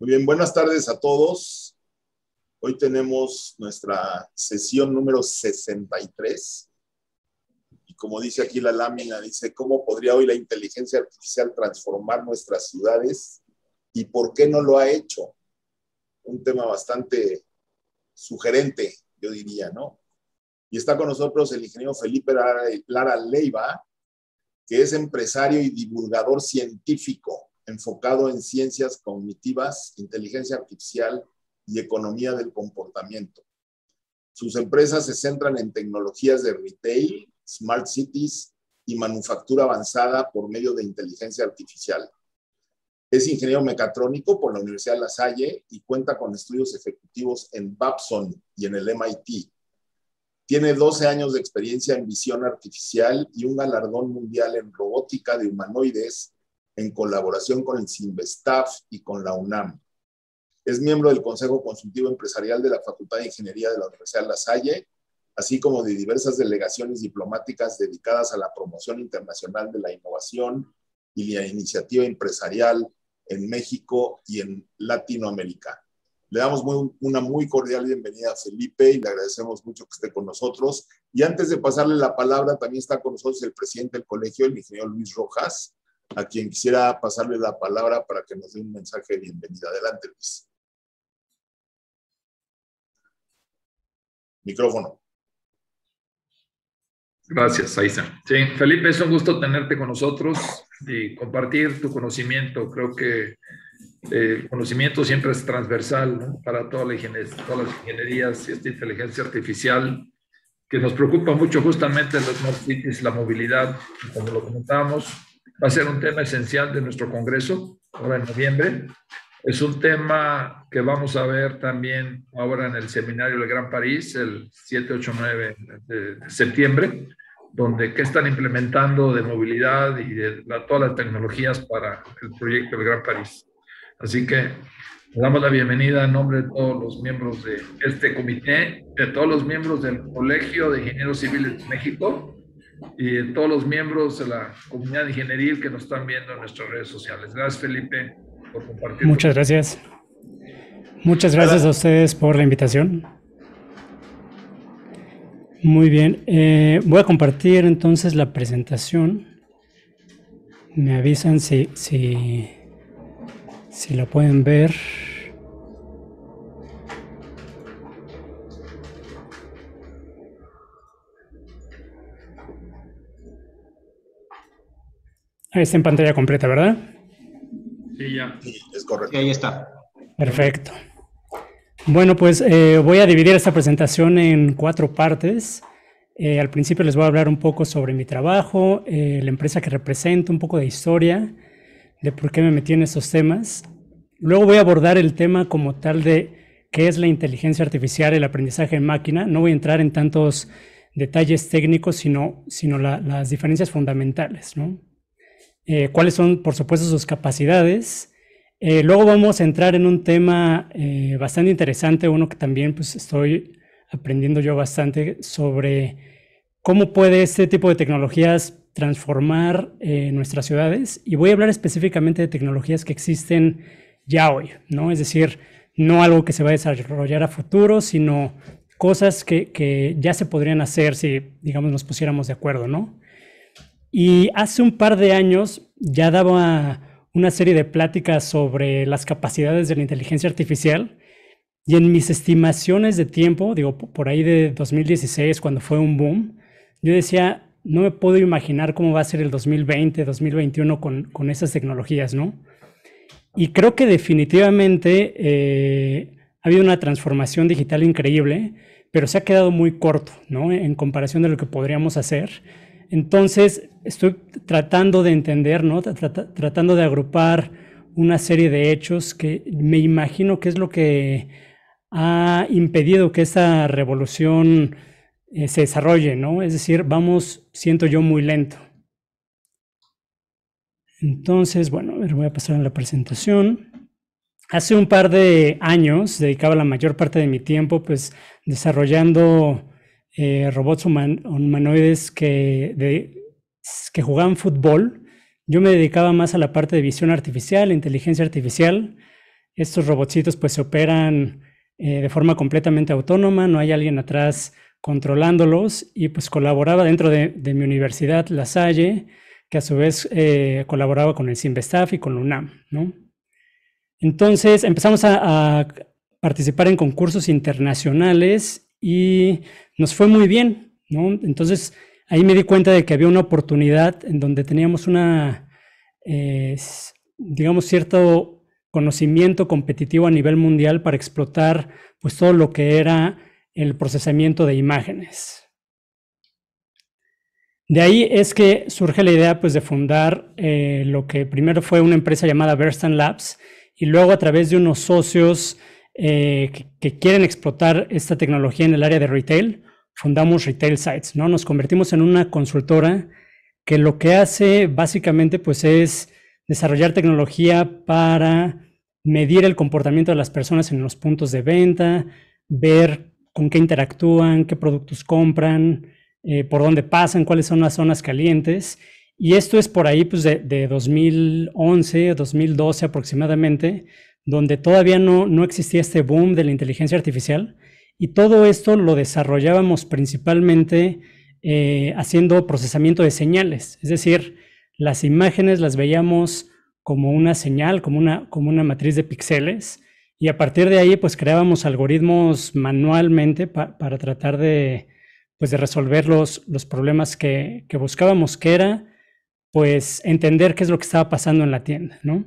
Muy bien, buenas tardes a todos. Hoy tenemos nuestra sesión número 63. Y como dice aquí la lámina, dice, ¿cómo podría hoy la inteligencia artificial transformar nuestras ciudades? ¿Y por qué no lo ha hecho? Un tema bastante sugerente, yo diría, ¿no? Y está con nosotros el ingeniero Felipe Lara Leiva, que es empresario y divulgador científico enfocado en ciencias cognitivas, inteligencia artificial y economía del comportamiento. Sus empresas se centran en tecnologías de retail, smart cities y manufactura avanzada por medio de inteligencia artificial. Es ingeniero mecatrónico por la Universidad de La Salle y cuenta con estudios ejecutivos en Babson y en el MIT. Tiene 12 años de experiencia en visión artificial y un galardón mundial en robótica de humanoides en colaboración con el CINVESTAF y con la UNAM. Es miembro del Consejo Consultivo Empresarial de la Facultad de Ingeniería de la Universidad de La Salle, así como de diversas delegaciones diplomáticas dedicadas a la promoción internacional de la innovación y la iniciativa empresarial en México y en Latinoamérica. Le damos una muy cordial bienvenida a Felipe y le agradecemos mucho que esté con nosotros. Y antes de pasarle la palabra, también está con nosotros el presidente del colegio, el ingeniero Luis Rojas, a quien quisiera pasarle la palabra para que nos dé un mensaje de bienvenida. Adelante, Luis. Micrófono. Gracias, Aiza. Sí, Felipe, es un gusto tenerte con nosotros y compartir tu conocimiento. Creo que el conocimiento siempre es transversal, ¿no? Para todas las ingenierías y esta inteligencia artificial que nos preocupa mucho justamente los smart cities, la movilidad, como lo comentábamos, va a ser un tema esencial de nuestro congreso ahora en noviembre. Es un tema que vamos a ver también ahora en el seminario del Gran París, el 7, 8, 9 de septiembre, donde qué están implementando de movilidad y de todas las tecnologías para el proyecto del Gran París. Así que le damos la bienvenida en nombre de todos los miembros de este comité, de todos los miembros del Colegio de Ingenieros Civiles de México y de todos los miembros de la comunidad ingenieril que nos están viendo en nuestras redes sociales. Gracias, Felipe, por compartir. Muchas gracias. Muchas gracias a ustedes por la invitación. Muy bien. Voy a compartir entonces la presentación. Me avisan si la pueden ver. Ahí está en pantalla completa, ¿verdad? Sí, ya. Sí, es correcto. Sí, ahí está. Perfecto. Bueno, pues voy a dividir esta presentación en 4 partes. Al principio les voy a hablar un poco sobre mi trabajo, la empresa que represento, un poco de historia, de por qué me metí en estos temas. Luego voy a abordar el tema como tal de qué es la inteligencia artificial, el aprendizaje en máquina. No voy a entrar en tantos detalles técnicos, sino las diferencias fundamentales, ¿no? Cuáles son, por supuesto, sus capacidades. Luego vamos a entrar en un tema bastante interesante, uno que también pues, estoy aprendiendo yo bastante sobre cómo puede este tipo de tecnologías transformar nuestras ciudades. Y voy a hablar específicamente de tecnologías que existen ya hoy, ¿no? Es decir, no algo que se va a desarrollar a futuro, sino cosas que ya se podrían hacer si, digamos, nos pusiéramos de acuerdo, ¿no? Y hace un par de años ya daba una serie de pláticas sobre las capacidades de la inteligencia artificial y en mis estimaciones de tiempo, digo, por ahí de 2016, cuando fue un boom, yo decía, no me puedo imaginar cómo va a ser el 2020, 2021 con esas tecnologías, ¿no? Y creo que definitivamente ha habido una transformación digital increíble, pero se ha quedado muy corto, ¿no? En comparación de lo que podríamos hacer. Entonces, estoy tratando de entender, ¿no? Tratando de agrupar una serie de hechos que me imagino que es lo que ha impedido que esta revolución se desarrolle, ¿no? Es decir, vamos, siento yo, muy lento. Entonces, bueno, a ver, voy a pasar a la presentación. Hace un par de años dedicaba la mayor parte de mi tiempo, pues, desarrollando robots humanoides que jugaban fútbol. Yo me dedicaba más a la parte de visión artificial, inteligencia artificial. Estos robotcitos pues se operan de forma completamente autónoma, no hay alguien atrás controlándolos, y pues colaboraba dentro de mi universidad, La Salle, que a su vez colaboraba con el CIMBESTAF y con la UNAM, ¿no? Entonces empezamos a participar en concursos internacionales y nos fue muy bien, ¿no? Entonces ahí me di cuenta de que había una oportunidad en donde teníamos digamos, cierto conocimiento competitivo a nivel mundial para explotar pues todo lo que era el procesamiento de imágenes. De ahí es que surge la idea pues de fundar lo que primero fue una empresa llamada Verstan Labs, y luego a través de unos socios que quieren explotar esta tecnología en el área de retail, fundamos Retail Sites, ¿no? Nos convertimos en una consultora que lo que hace básicamente pues es desarrollar tecnología para medir el comportamiento de las personas en los puntos de venta, ver con qué interactúan, qué productos compran, por dónde pasan, cuáles son las zonas calientes. Y esto es por ahí pues de 2011, 2012 aproximadamente, donde todavía no existía este boom de la inteligencia artificial. Y todo esto lo desarrollábamos principalmente haciendo procesamiento de señales. Es decir, las imágenes las veíamos como una señal, como una matriz de píxeles, y a partir de ahí pues creábamos algoritmos manualmente para tratar de resolver los problemas que buscábamos, que era pues entender qué es lo que estaba pasando en la tienda, ¿no?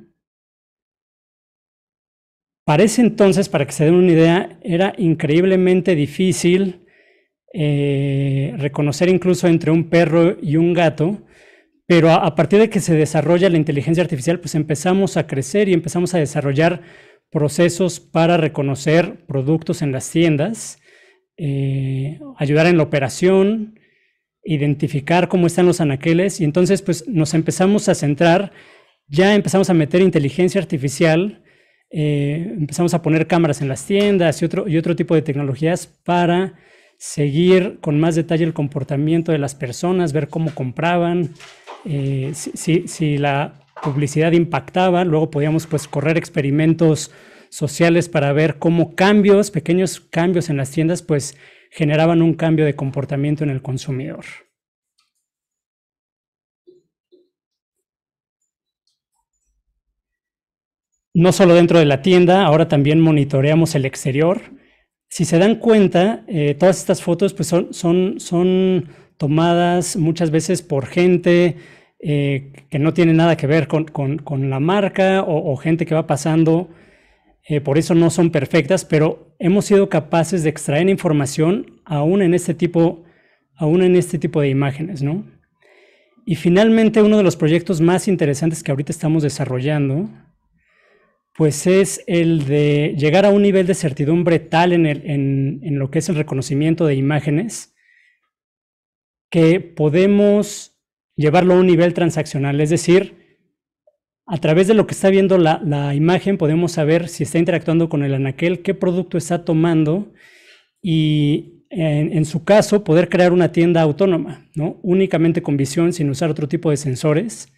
Para ese entonces, para que se den una idea, era increíblemente difícil reconocer incluso entre un perro y un gato, pero a partir de que se desarrolla la inteligencia artificial, pues empezamos a crecer y empezamos a desarrollar procesos para reconocer productos en las tiendas, ayudar en la operación, identificar cómo están los anaqueles, y entonces pues nos empezamos a centrar, ya empezamos a meter inteligencia artificial, empezamos a poner cámaras en las tiendas y otro tipo de tecnologías para seguir con más detalle el comportamiento de las personas, ver cómo compraban, si la publicidad impactaba. Luego podíamos pues correr experimentos sociales para ver cómo pequeños cambios en las tiendas pues generaban un cambio de comportamiento en el consumidor. No solo dentro de la tienda, ahora también monitoreamos el exterior. Si se dan cuenta, todas estas fotos pues son tomadas muchas veces por gente que no tiene nada que ver con la marca, o gente que va pasando. Por eso no son perfectas, pero hemos sido capaces de extraer información aún en este tipo de imágenes, ¿no? Y finalmente, uno de los proyectos más interesantes que ahorita estamos desarrollando pues es el de llegar a un nivel de certidumbre tal en lo que es el reconocimiento de imágenes, que podemos llevarlo a un nivel transaccional. Es decir, a través de lo que está viendo la imagen podemos saber si está interactuando con el anaquel, qué producto está tomando, y en su caso poder crear una tienda autónoma, ¿no? Únicamente con visión, sin usar otro tipo de sensores,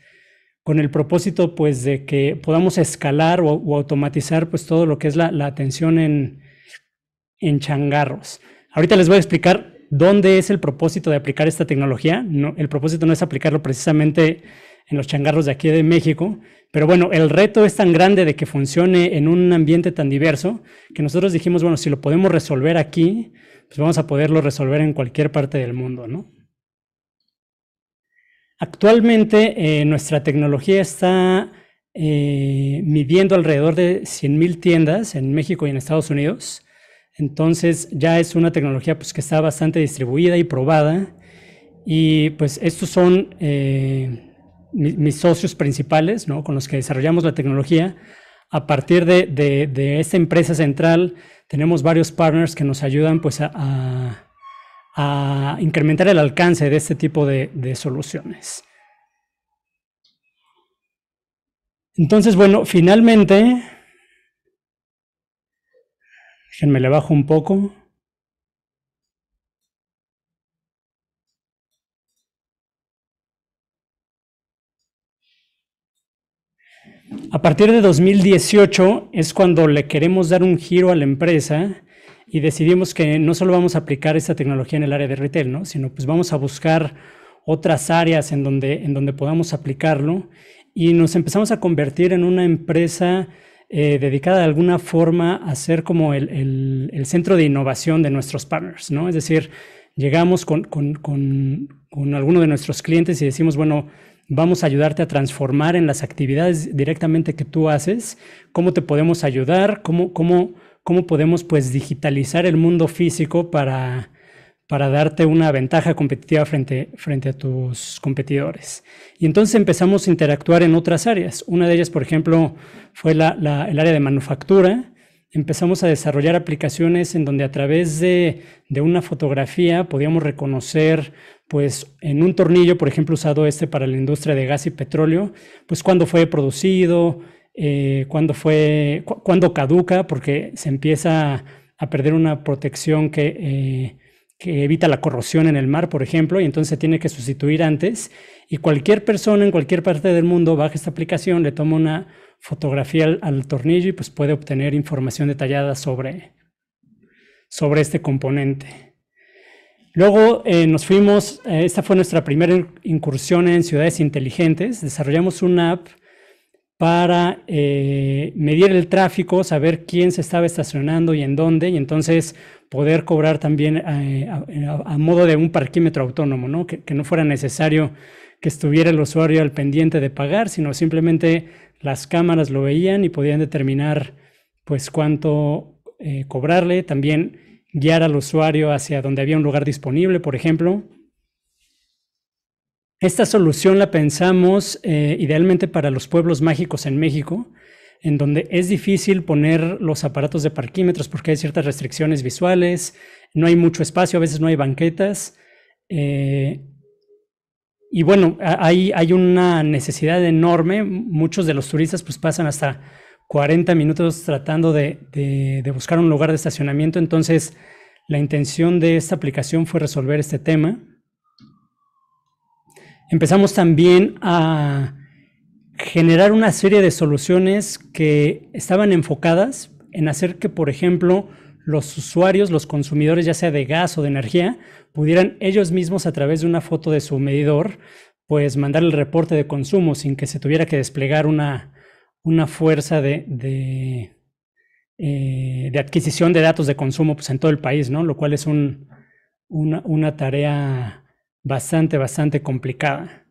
con el propósito pues de que podamos escalar o automatizar pues todo lo que es la atención en changarros. Ahorita les voy a explicar dónde es el propósito de aplicar esta tecnología. No, el propósito no es aplicarlo precisamente en los changarros de aquí de México, pero bueno, el reto es tan grande de que funcione en un ambiente tan diverso que nosotros dijimos, bueno, si lo podemos resolver aquí, pues vamos a poderlo resolver en cualquier parte del mundo, ¿no? Actualmente nuestra tecnología está midiendo alrededor de 100,000 tiendas en México y en Estados Unidos. Entonces ya es una tecnología pues, que está bastante distribuida y probada. Y pues estos son mis socios principales, ¿no? Con los que desarrollamos la tecnología. A partir de esta empresa central tenemos varios partners que nos ayudan pues, a incrementar el alcance de este tipo de soluciones. Entonces, bueno, finalmente, déjenme le bajo un poco. A partir de 2018 es cuando le queremos dar un giro a la empresa y decidimos que no solo vamos a aplicar esta tecnología en el área de retail, ¿no? Sino pues vamos a buscar otras áreas en donde podamos aplicarlo, y nos empezamos a convertir en una empresa dedicada de alguna forma a ser como el centro de innovación de nuestros partners, ¿no? Es decir, llegamos con alguno de nuestros clientes y decimos, bueno, vamos a ayudarte a transformar en las actividades directamente que tú haces, cómo te podemos ayudar, cómo podemos pues digitalizar el mundo físico para darte una ventaja competitiva frente a tus competidores. Y entonces empezamos a interactuar en otras áreas. Una de ellas, por ejemplo, fue el área de manufactura. Empezamos a desarrollar aplicaciones en donde a través de una fotografía podíamos reconocer, pues en un tornillo, por ejemplo, usado para la industria de gas y petróleo, pues cuándo fue producido, cuándo caduca, porque se empieza a perder una protección que evita la corrosión en el mar, por ejemplo, y entonces se tiene que sustituir antes. Y cualquier persona en cualquier parte del mundo baja esta aplicación, le toma una fotografía al tornillo y pues puede obtener información detallada sobre este componente. Luego nos fuimos, esta fue nuestra primera incursión en ciudades inteligentes. Desarrollamos una app para medir el tráfico, saber quién se estaba estacionando y en dónde, y entonces poder cobrar también a modo de un parquímetro autónomo, ¿no? Que no fuera necesario que estuviera el usuario al pendiente de pagar, sino simplemente las cámaras lo veían y podían determinar pues cuánto cobrarle, también guiar al usuario hacia donde había un lugar disponible, por ejemplo. Esta solución la pensamos idealmente para los pueblos mágicos en México, en donde es difícil poner los aparatos de parquímetros porque hay ciertas restricciones visuales, no hay mucho espacio, a veces no hay banquetas. Y bueno, hay una necesidad enorme. Muchos de los turistas pues pasan hasta 40 minutos tratando de buscar un lugar de estacionamiento. Entonces, la intención de esta aplicación fue resolver este tema. Empezamos también a generar una serie de soluciones que estaban enfocadas en hacer que, por ejemplo, los usuarios, los consumidores, ya sea de gas o de energía, pudieran ellos mismos a través de una foto de su medidor, pues mandar el reporte de consumo sin que se tuviera que desplegar una fuerza de adquisición de datos de consumo pues, en todo el país, ¿no? Lo cual es una tarea bastante complicada.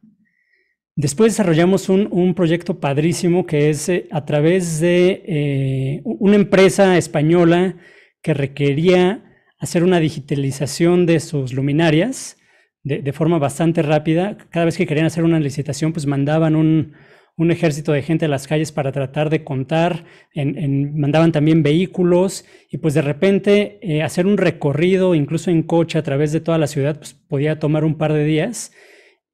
Después desarrollamos un proyecto padrísimo que es a través de una empresa española que requería hacer una digitalización de sus luminarias de forma bastante rápida. Cada vez que querían hacer una licitación, pues mandaban un ejército de gente a las calles para tratar de contar, mandaban también vehículos y pues de repente hacer un recorrido, incluso en coche a través de toda la ciudad, pues podía tomar un par de días.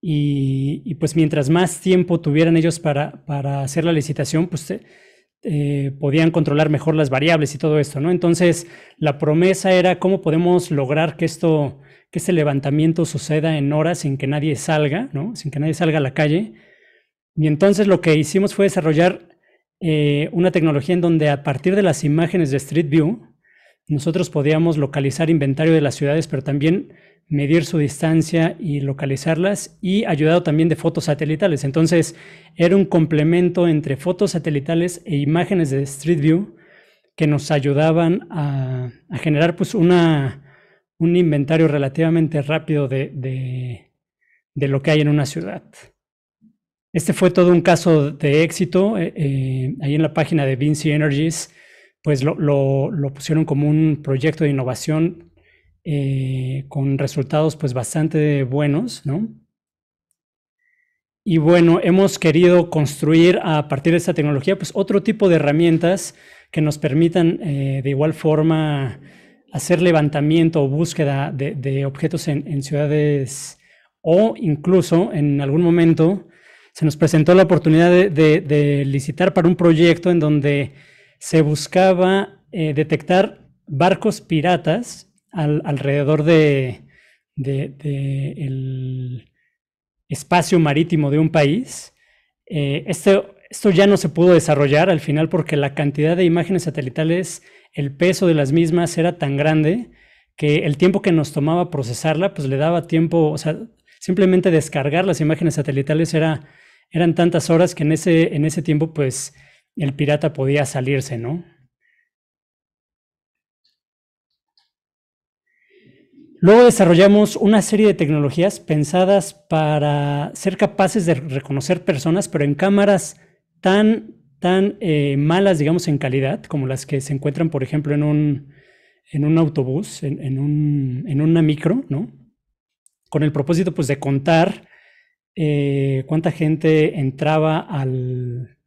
Y pues mientras más tiempo tuvieran ellos para hacer la licitación, pues podían controlar mejor las variables y todo esto, ¿no? Entonces, la promesa era cómo podemos lograr que este levantamiento suceda en horas sin que nadie salga, ¿no? Sin que nadie salga a la calle. Y entonces lo que hicimos fue desarrollar una tecnología en donde a partir de las imágenes de Street View, nosotros podíamos localizar inventario de las ciudades, pero también medir su distancia y localizarlas, y ayudado también de fotos satelitales. Entonces, era un complemento entre fotos satelitales e imágenes de Street View que nos ayudaban a generar pues un inventario relativamente rápido de lo que hay en una ciudad. Este fue todo un caso de éxito. Ahí en la página de Vinci Energies, pues lo pusieron como un proyecto de innovación con resultados pues bastante buenos, ¿no? Y bueno, hemos querido construir a partir de esta tecnología pues otro tipo de herramientas que nos permitan de igual forma hacer levantamiento o búsqueda de objetos en ciudades, o incluso en algún momento se nos presentó la oportunidad de licitar para un proyecto en donde se buscaba detectar barcos piratas alrededor el espacio marítimo de un país. Este esto ya no se pudo desarrollar al final porque la cantidad de imágenes satelitales, el peso de las mismas era tan grande que el tiempo que nos tomaba procesarla, pues le daba tiempo, o sea, simplemente descargar las imágenes satelitales eran tantas horas que en ese tiempo, pues, el pirata podía salirse, ¿no? Luego desarrollamos una serie de tecnologías pensadas para ser capaces de reconocer personas, pero en cámaras tan malas, digamos, en calidad, como las que se encuentran, por ejemplo, en un autobús, en una micro, ¿no? Con el propósito, pues, de contar cuánta gente entraba al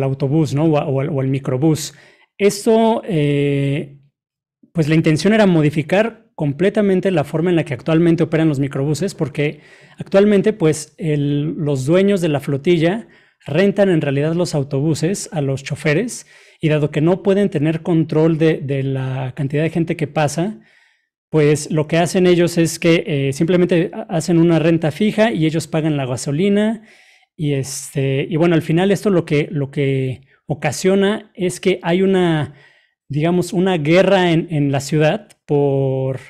autobús, ¿no? O al microbús. Esto, pues la intención era modificar completamente la forma en la que actualmente operan los microbuses, porque actualmente, pues, los dueños de la flotilla rentan en realidad los autobuses a los choferes, y dado que no pueden tener control de la cantidad de gente que pasa, pues lo que hacen ellos es que simplemente hacen una renta fija y ellos pagan la gasolina. Y bueno, al final esto lo que ocasiona es que hay digamos, una guerra en la ciudad por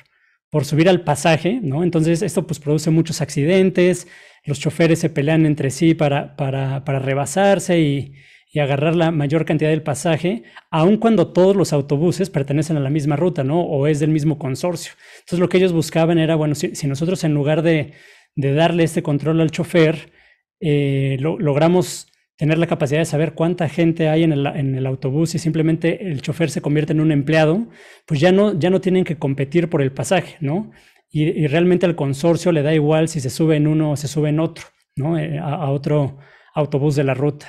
subir al pasaje, ¿no? Entonces esto pues produce muchos accidentes, los choferes se pelean entre sí para rebasarse y agarrar la mayor cantidad del pasaje, aun cuando todos los autobuses pertenecen a la misma ruta, ¿no? O es del mismo consorcio. Entonces lo que ellos buscaban era, bueno, si nosotros en lugar de darle este control al chofer, logramos tener la capacidad de saber cuánta gente hay en el autobús y simplemente el chofer se convierte en un empleado, pues ya no tienen que competir por el pasaje, ¿no? Y realmente al consorcio le da igual si se sube en uno o se sube en otro, ¿no? A otro autobús de la ruta.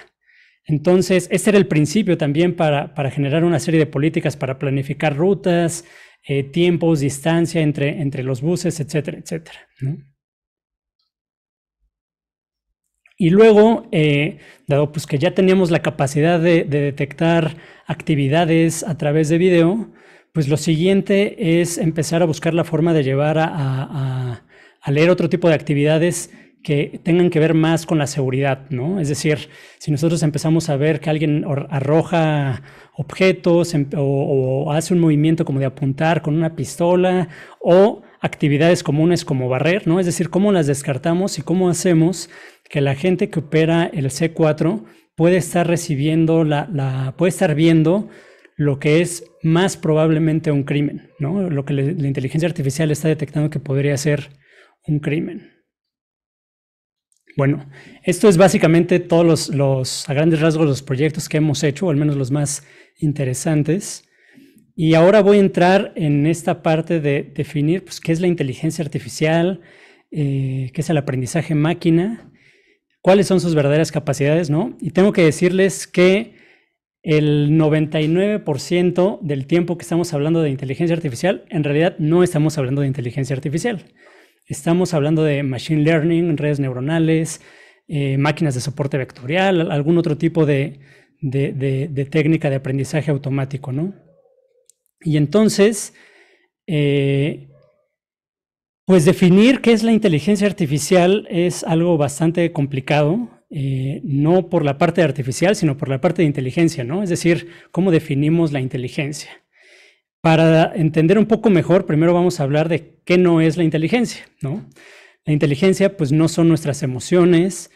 Entonces, este era el principio también para generar una serie de políticas para planificar rutas, tiempos, distancia entre los buses, etcétera, etcétera, ¿no? Y luego, dado pues que ya teníamos la capacidad de detectar actividades a través de video, pues lo siguiente es empezar a buscar la forma de llevar a leer otro tipo de actividades que tengan que ver más con la seguridad, ¿no? Es decir, si nosotros empezamos a ver que alguien arroja objetos o hace un movimiento como de apuntar con una pistola, o actividades comunes como barrer, ¿no? Es decir, cómo las descartamos y cómo hacemos que la gente que opera el C4 puede estar recibiendo puede estar viendo lo que es más probablemente un crimen, ¿no? Lo que la inteligencia artificial está detectando que podría ser un crimen. Bueno, esto es básicamente todos a grandes rasgos los proyectos que hemos hecho, o al menos los más interesantes. Y ahora voy a entrar en esta parte de definir pues, qué es la inteligencia artificial, qué es el aprendizaje máquina, cuáles son sus verdaderas capacidades, ¿no? Y tengo que decirles que el 99% del tiempo que estamos hablando de inteligencia artificial, en realidad no estamos hablando de inteligencia artificial. Estamos hablando de machine learning, redes neuronales, máquinas de soporte vectorial, algún otro tipo de técnica de aprendizaje automático, ¿no? Y entonces, pues definir qué es la inteligencia artificial es algo bastante complicado, no por la parte artificial, sino por la parte de inteligencia, ¿no? Es decir, cómo definimos la inteligencia. Para entender un poco mejor, primero vamos a hablar de qué no es la inteligencia, ¿no? La inteligencia, pues, no son nuestras emociones,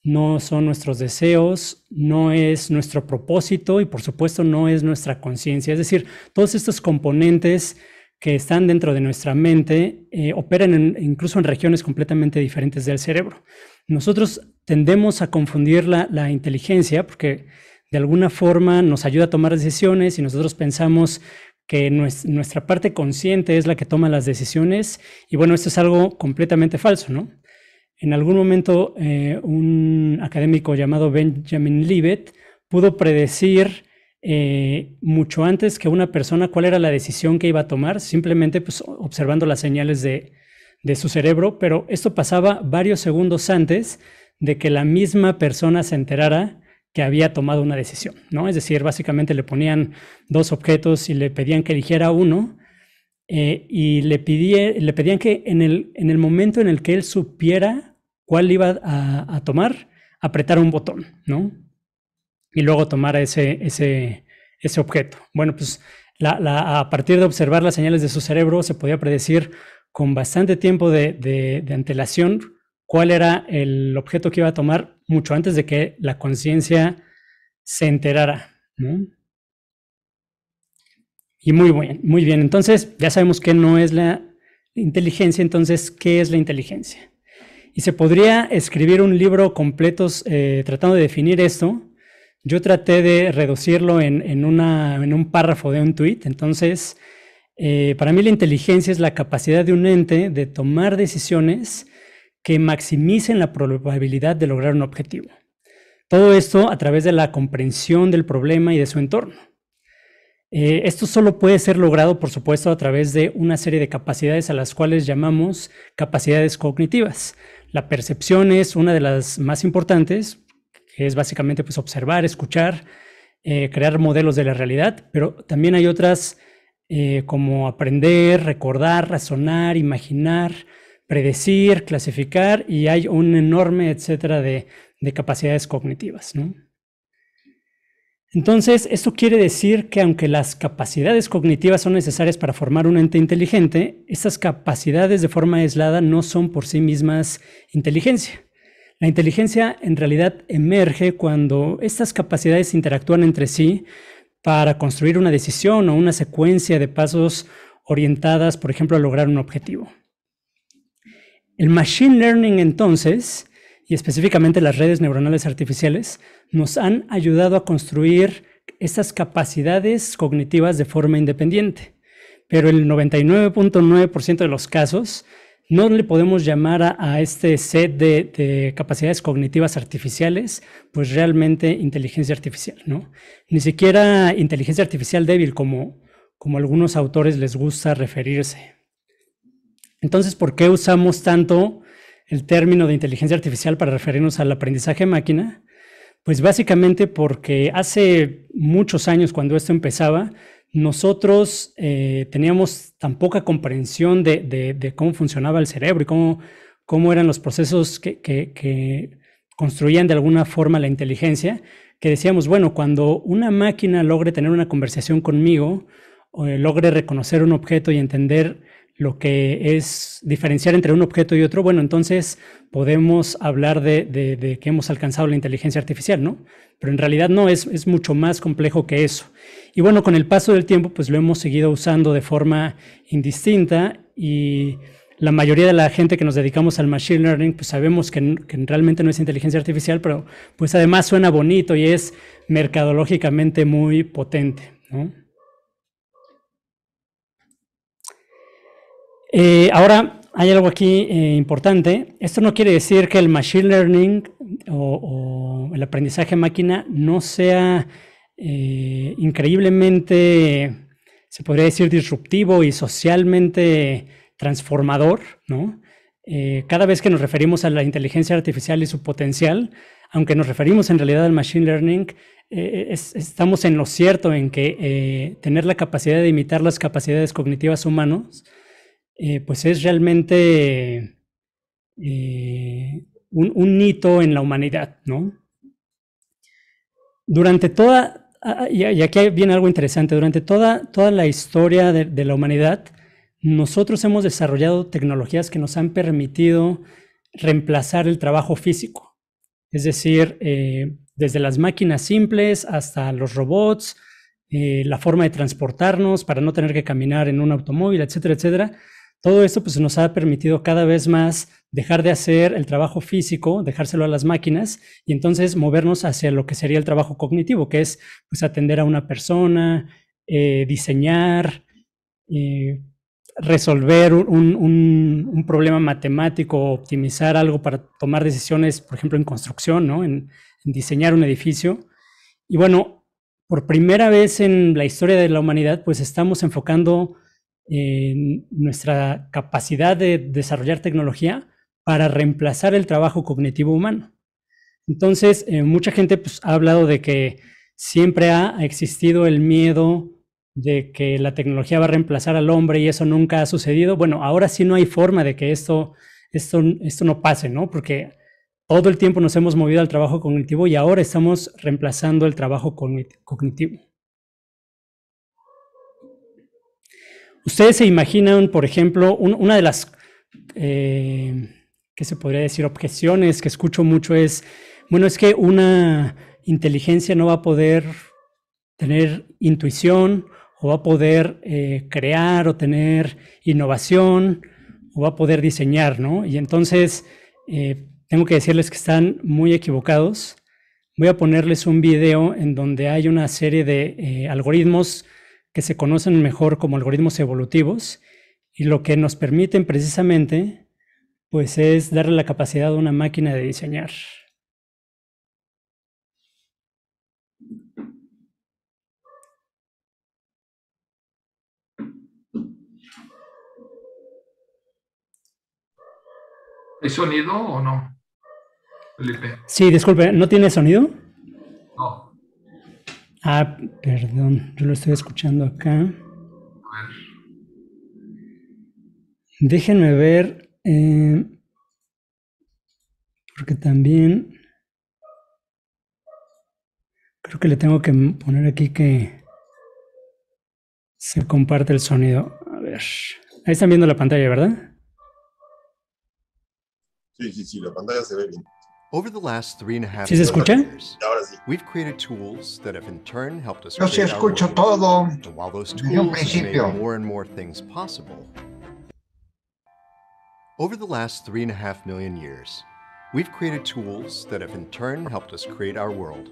no son nuestros deseos, no es nuestro propósito y, por supuesto, no es nuestra conciencia. Es decir, todos estos componentes que están dentro de nuestra mente operan incluso en regiones completamente diferentes del cerebro. Nosotros tendemos a confundir la inteligencia porque de alguna forma nos ayuda a tomar decisiones y nosotros pensamos que nuestra parte consciente es la que toma las decisiones, y bueno, esto es algo completamente falso, ¿no? En algún momento un académico llamado Benjamin Libet pudo predecir mucho antes que una persona cuál era la decisión que iba a tomar, simplemente pues, observando las señales de su cerebro, pero esto pasaba varios segundos antes de que la misma persona se enterara que había tomado una decisión, ¿no? Es decir, básicamente le ponían dos objetos y le pedían que eligiera uno, y le pedían que en el momento en el que él supiera cuál iba a tomar, apretar un botón, ¿no? Y luego tomar ese objeto. Bueno, pues a partir de observar las señales de su cerebro se podía predecir con bastante tiempo de antelación cuál era el objeto que iba a tomar mucho antes de que la conciencia se enterara, ¿no? Y muy bien. Entonces, ya sabemos que no es la inteligencia. Entonces, ¿qué es la inteligencia? Y se podría escribir un libro completo tratando de definir esto. Yo traté de reducirlo en un párrafo de un tweet. Entonces, para mí la inteligencia es la capacidad de un ente de tomar decisiones que maximicen la probabilidad de lograr un objetivo. Todo esto a través de la comprensión del problema y de su entorno. Esto solo puede ser logrado, por supuesto, a través de una serie de capacidades a las cuales llamamos capacidades cognitivas. La percepción es una de las más importantes, que es básicamente pues, observar, escuchar, crear modelos de la realidad, pero también hay otras como aprender, recordar, razonar, imaginar, predecir, clasificar, y hay un enorme etcétera de capacidades cognitivas, ¿no? Entonces, esto quiere decir que aunque las capacidades cognitivas son necesarias para formar un ente inteligente, estas capacidades de forma aislada no son por sí mismas inteligencia. La inteligencia en realidad emerge cuando estas capacidades interactúan entre sí para construir una decisión o una secuencia de pasos orientadas, por ejemplo, a lograr un objetivo. El machine learning, entonces, y específicamente las redes neuronales artificiales, nos han ayudado a construir estas capacidades cognitivas de forma independiente. Pero el 99.9% de los casos no le podemos llamar a este set de capacidades cognitivas artificiales, pues realmente inteligencia artificial, ¿no? Ni siquiera inteligencia artificial débil, como algunos autores les gusta referirse. Entonces, ¿por qué usamos tanto el término de inteligencia artificial para referirnos al aprendizaje máquina? Pues básicamente porque hace muchos años, cuando esto empezaba, nosotros teníamos tan poca comprensión de cómo funcionaba el cerebro y cómo eran los procesos que construían de alguna forma la inteligencia, que decíamos, bueno, cuando una máquina logre tener una conversación conmigo, o logre reconocer un objeto y entender lo que es diferenciar entre un objeto y otro, bueno, entonces podemos hablar de que hemos alcanzado la inteligencia artificial, ¿no? Pero en realidad no, es mucho más complejo que eso. Y bueno, con el paso del tiempo, pues lo hemos seguido usando de forma indistinta, y la mayoría de la gente que nos dedicamos al machine learning, pues sabemos que realmente no es inteligencia artificial, pero pues además suena bonito y es mercadológicamente muy potente, ¿no? Ahora, hay algo aquí importante. Esto no quiere decir que el machine learning o el aprendizaje máquina no sea increíblemente, se podría decir, disruptivo y socialmente transformador, ¿no? Cada vez que nos referimos a la inteligencia artificial y su potencial, aunque nos referimos en realidad al machine learning, estamos en lo cierto en que tener la capacidad de imitar las capacidades cognitivas humanas pues es realmente un hito en la humanidad, ¿no? Durante toda, y aquí viene algo interesante, durante toda la historia de la humanidad, nosotros hemos desarrollado tecnologías que nos han permitido reemplazar el trabajo físico. Es decir, desde las máquinas simples hasta los robots, la forma de transportarnos para no tener que caminar en un automóvil, etcétera, etcétera. Todo esto pues, nos ha permitido cada vez más dejar de hacer el trabajo físico, dejárselo a las máquinas, y entonces movernos hacia lo que sería el trabajo cognitivo, que es pues, atender a una persona, diseñar, resolver un problema matemático, optimizar algo para tomar decisiones, por ejemplo, en construcción, ¿no? En diseñar un edificio. Y bueno, por primera vez en la historia de la humanidad, pues estamos enfocando nuestra capacidad de desarrollar tecnología para reemplazar el trabajo cognitivo humano. Entonces, mucha gente pues, ha hablado de que siempre ha existido el miedo de que la tecnología va a reemplazar al hombre y eso nunca ha sucedido. Bueno, ahora sí no hay forma de que esto no pase, ¿no? Porque todo el tiempo nos hemos movido al trabajo cognitivo y ahora estamos reemplazando el trabajo cognitivo. Ustedes se imaginan, por ejemplo, una de las, ¿qué se podría decir? Objeciones que escucho mucho es, bueno, es que una inteligencia no va a poder tener intuición o va a poder crear o tener innovación o va a poder diseñar, ¿no? Y entonces tengo que decirles que están muy equivocados. Voy a ponerles un video en donde hay una serie de algoritmos que se conocen mejor como algoritmos evolutivos y lo que nos permiten precisamente pues es darle la capacidad a una máquina de diseñar. ¿Hay sonido o no, Felipe? Sí, disculpe, ¿no tiene sonido? No. Ah, perdón, yo lo estoy escuchando acá. A ver. Déjenme ver, porque también creo que le tengo que poner aquí que se comparte el sonido. A ver, ahí están viendo la pantalla, ¿verdad? Sí, la pantalla se ve bien. Over the last 3.5 ¿Sí se escucha? years, Ahora sí. we've created tools that have in turn helped us Yo sí create our escucho world. todo. And while those Desde un tools have made principio. more and more things possible, over the last 3.5 million years, we've created tools that have in turn helped us create our world.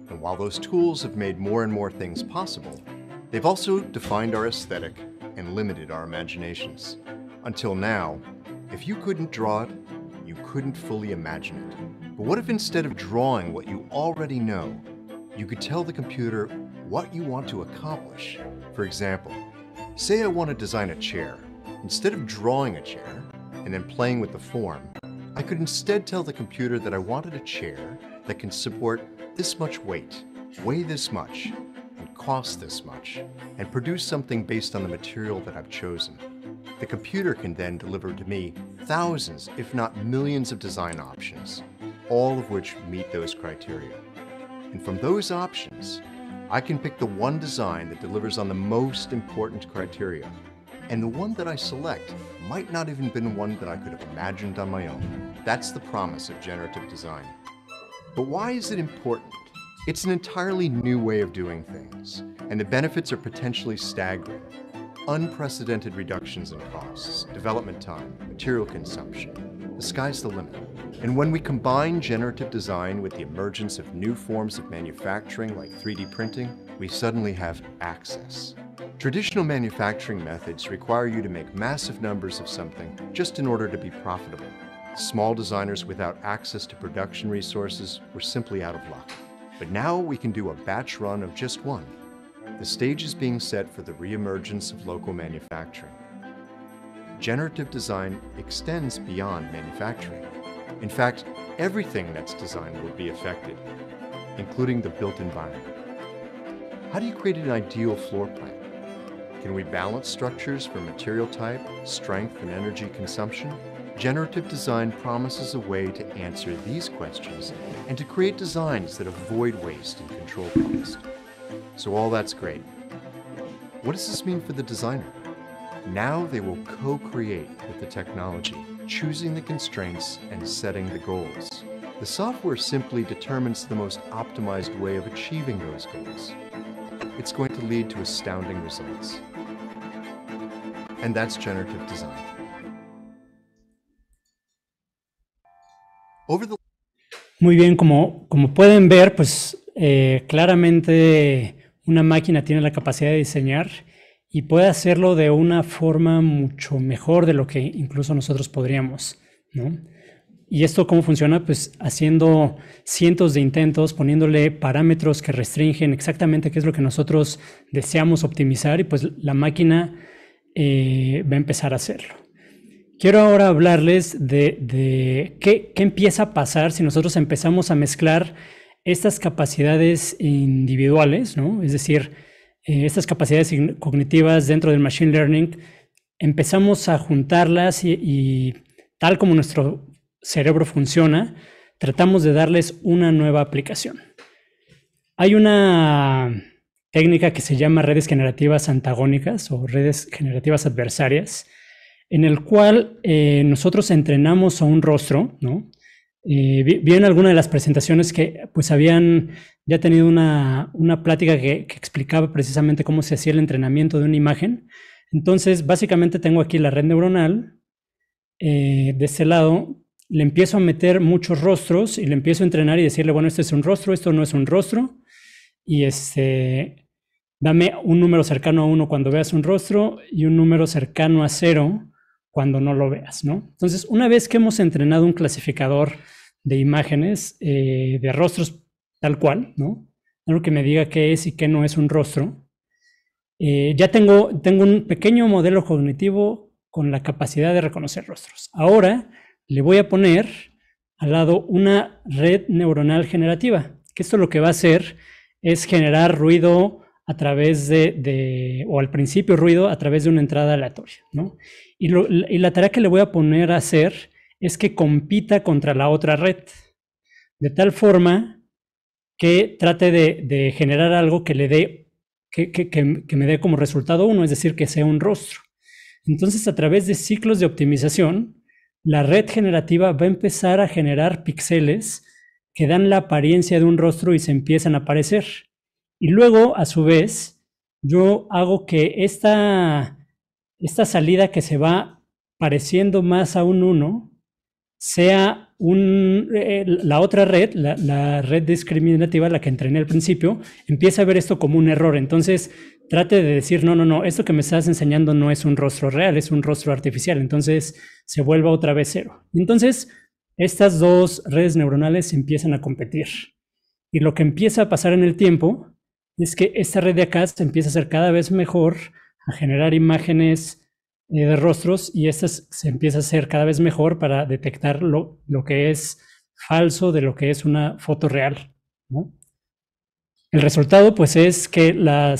And while those tools have made more and more things possible, they've also defined our aesthetic and limited our imaginations. Until now, if you couldn't draw it, you couldn't fully imagine it. But what if instead of drawing what you already know, you could tell the computer what you want to accomplish? For example, say I want to design a chair. Instead of drawing a chair and then playing with the form, I could instead tell the computer that I wanted a chair that can support this much weight, weigh this much, and cost this much, and produce something based on the material that I've chosen. The computer can then deliver to me thousands, if not millions of design options, all of which meet those criteria. And from those options, I can pick the one design that delivers on the most important criteria. And the one that I select might not even been one that I could have imagined on my own. That's the promise of generative design. But why is it important? It's an entirely new way of doing things, and the benefits are potentially staggering. Unprecedented reductions in costs, development time, material consumption. The sky's the limit. And when we combine generative design with the emergence of new forms of manufacturing like 3D printing, we suddenly have access. Traditional manufacturing methods require you to make massive numbers of something just in order to be profitable. Small designers without access to production resources were simply out of luck. But now we can do a batch run of just one. The stage is being set for the reemergence of local manufacturing. Generative design extends beyond manufacturing. In fact, everything that's designed will be affected, including the built environment. How do you create an ideal floor plan? Can we balance structures for material type, strength, and energy consumption? Generative design promises a way to answer these questions and to create designs that avoid waste and control cost. So all that's great. What does this mean for the designer? Now they will co-create with the technology, choosing the constraints and setting the goals. The software simply determines the most optimized way of achieving those goals. It's going to lead to astounding results. And that's generative design. Muy bien, como pueden ver, pues claramente una máquina tiene la capacidad de diseñar y puede hacerlo de una forma mucho mejor de lo que incluso nosotros podríamos, ¿no? ¿Y esto cómo funciona? Pues haciendo cientos de intentos, poniéndole parámetros que restringen exactamente qué es lo que nosotros deseamos optimizar y pues la máquina va a empezar a hacerlo. Quiero ahora hablarles de qué empieza a pasar si nosotros empezamos a mezclar estas capacidades individuales, ¿no? Es decir, estas capacidades cognitivas dentro del Machine Learning, empezamos a juntarlas y tal como nuestro cerebro funciona, tratamos de darles una nueva aplicación. Hay una técnica que se llama redes generativas antagónicas o redes generativas adversarias, en el cual nosotros entrenamos a un rostro, ¿no? Vi en alguna de las presentaciones que pues habían ya tenido una plática que explicaba precisamente cómo se hacía el entrenamiento de una imagen. Entonces, básicamente tengo aquí la red neuronal. De este lado, le empiezo a meter muchos rostros y le empiezo a entrenar y decirle, bueno, este es un rostro, esto no es un rostro. Y dame un número cercano a 1 cuando veas un rostro y un número cercano a 0 cuando no lo veas, ¿no? Entonces, una vez que hemos entrenado un clasificador de imágenes, de rostros tal cual, ¿no? Algo que me diga qué es y qué no es un rostro, ya tengo un pequeño modelo cognitivo con la capacidad de reconocer rostros. Ahora le voy a poner al lado una red neuronal generativa, que esto lo que va a hacer es generar ruido a través o al principio ruido a través de una entrada aleatoria, ¿no? Y la tarea que le voy a poner a hacer es que compita contra la otra red, de tal forma que trate de generar algo que le dé, que me dé como resultado 1, es decir, que sea un rostro. Entonces, a través de ciclos de optimización, la red generativa va a empezar a generar píxeles que dan la apariencia de un rostro y se empiezan a aparecer. Y luego, a su vez, yo hago que esta salida que se va pareciendo más a un 1 sea la otra red, la red discriminativa, la que entrené al principio, empieza a ver esto como un error. Entonces, trate de decir, no, esto que me estás enseñando no es un rostro real, es un rostro artificial. Entonces, se vuelva otra vez 0. Entonces, estas dos redes neuronales empiezan a competir. Y lo que empieza a pasar en el tiempo es que esta red de acá se empieza a hacer cada vez mejor, a generar imágenes de rostros, y esta se empieza a hacer cada vez mejor para detectar lo que es falso de lo que es una foto real, ¿no? El resultado pues es que la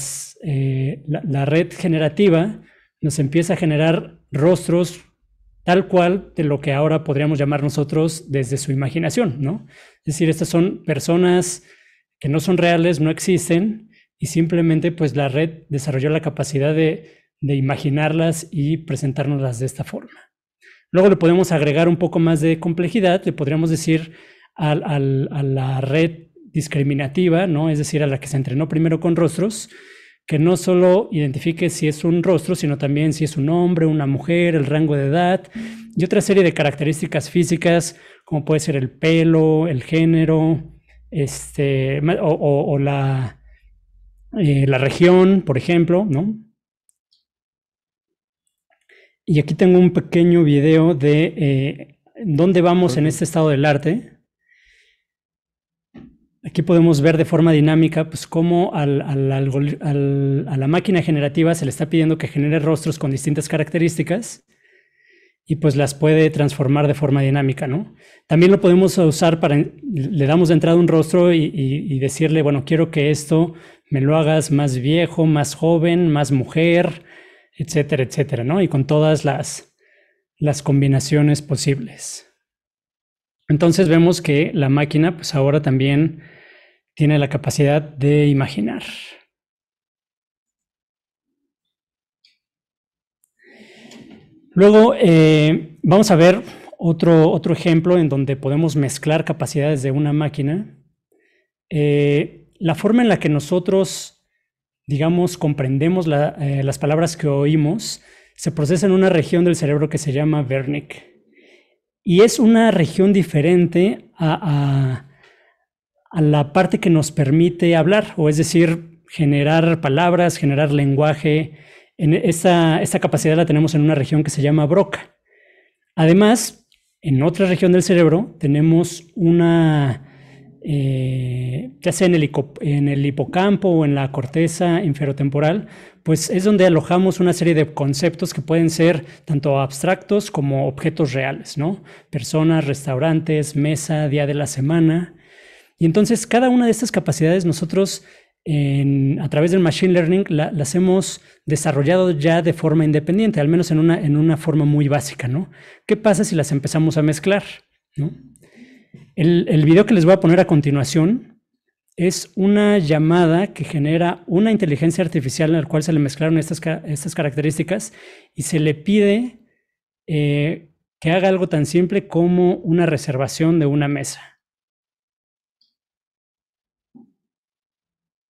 red generativa nos empieza a generar rostros tal cual de lo que ahora podríamos llamar nosotros desde su imaginación, ¿no? Es decir, estas son personas que no son reales, no existen, y simplemente pues la red desarrolló la capacidad de imaginarlas y presentárnoslas de esta forma. Luego le podemos agregar un poco más de complejidad, le podríamos decir a la red discriminativa, ¿no? Es decir, a la que se entrenó primero con rostros, que no solo identifique si es un rostro, sino también si es un hombre, una mujer, el rango de edad y otra serie de características físicas, como puede ser el pelo, el género, o la región, por ejemplo, ¿no? Y aquí tengo un pequeño video de dónde vamos en este estado del arte. Aquí podemos ver de forma dinámica pues cómo a la máquina generativa se le está pidiendo que genere rostros con distintas características y pues las puede transformar de forma dinámica, ¿no? También lo podemos usar le damos de entrada un rostro y decirle, bueno, quiero que esto me lo hagas más viejo, más joven, más mujer, etcétera, etcétera, ¿no? Y con todas las combinaciones posibles. Entonces vemos que la máquina pues ahora también tiene la capacidad de imaginar. Luego vamos a ver otro ejemplo en donde podemos mezclar capacidades de una máquina. La forma en la que nosotros, digamos, comprendemos las palabras que oímos se procesa en una región del cerebro que se llama Wernicke. Y es una región diferente a la parte que nos permite hablar, o es decir, generar palabras, generar lenguaje. Esta capacidad la tenemos en una región que se llama Broca. Además, en otra región del cerebro tenemos ya sea en el hipocampo o en la corteza inferotemporal, pues es donde alojamos una serie de conceptos que pueden ser tanto abstractos como objetos reales, ¿no? Personas, restaurantes, mesa, día de la semana. Y entonces cada una de estas capacidades nosotros a través del Machine Learning las hemos desarrollado ya de forma independiente, al menos en una forma muy básica, ¿no? ¿Qué pasa si las empezamos a mezclar, ¿no? El video que les voy a poner a continuación es una llamada que genera una inteligencia artificial en la cual se le mezclaron estas características y se le pide que haga algo tan simple como una reservación de una mesa.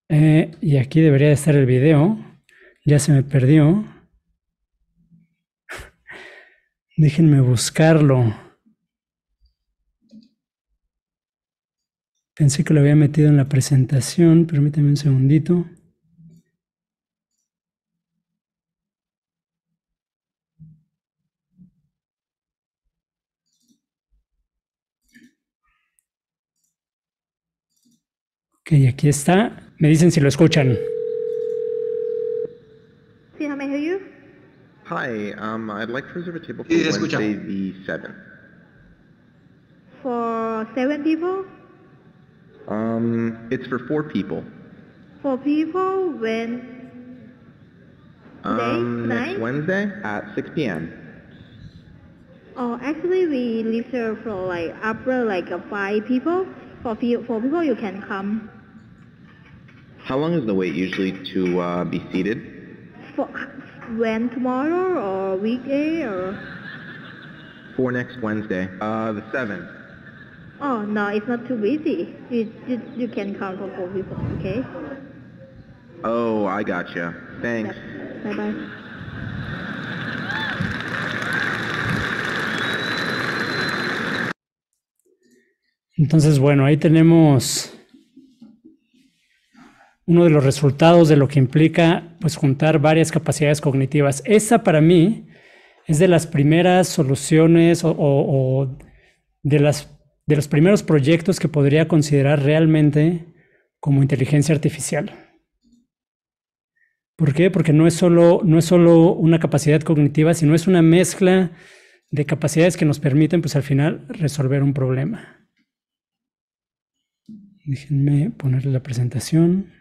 Y aquí debería de estar el video. Ya se me perdió. Déjenme buscarlo. Pensé que lo había metido en la presentación. Permítanme un segundito. Ok, aquí está. Me dicen si lo escuchan. Sí, how may I help you? Hi, I'd like to reserve a table for Sí, escucha. Wednesday the 7th. For 7 people? It's for 4 people. 4 people when? Next Tonight? Wednesday at 6 p.m. Oh, actually we leave here for like after like 5 people. For 4 people you can come. How long is the wait usually to be seated? For when, tomorrow or weekday or? For next Wednesday, the 7th. Oh no, it's not too busy. You can come for 4 people, okay? Oh, I gotcha. Thanks. Bye bye. Entonces, bueno, ahí tenemos uno de los resultados de lo que implica pues juntar varias capacidades cognitivas. Esta para mí es de las primeras soluciones o de los primeros proyectos que podría considerar realmente como inteligencia artificial. ¿Por qué? Porque no es solo una capacidad cognitiva, sino es una mezcla de capacidades que nos permiten pues al final resolver un problema. Déjenme ponerle la presentación.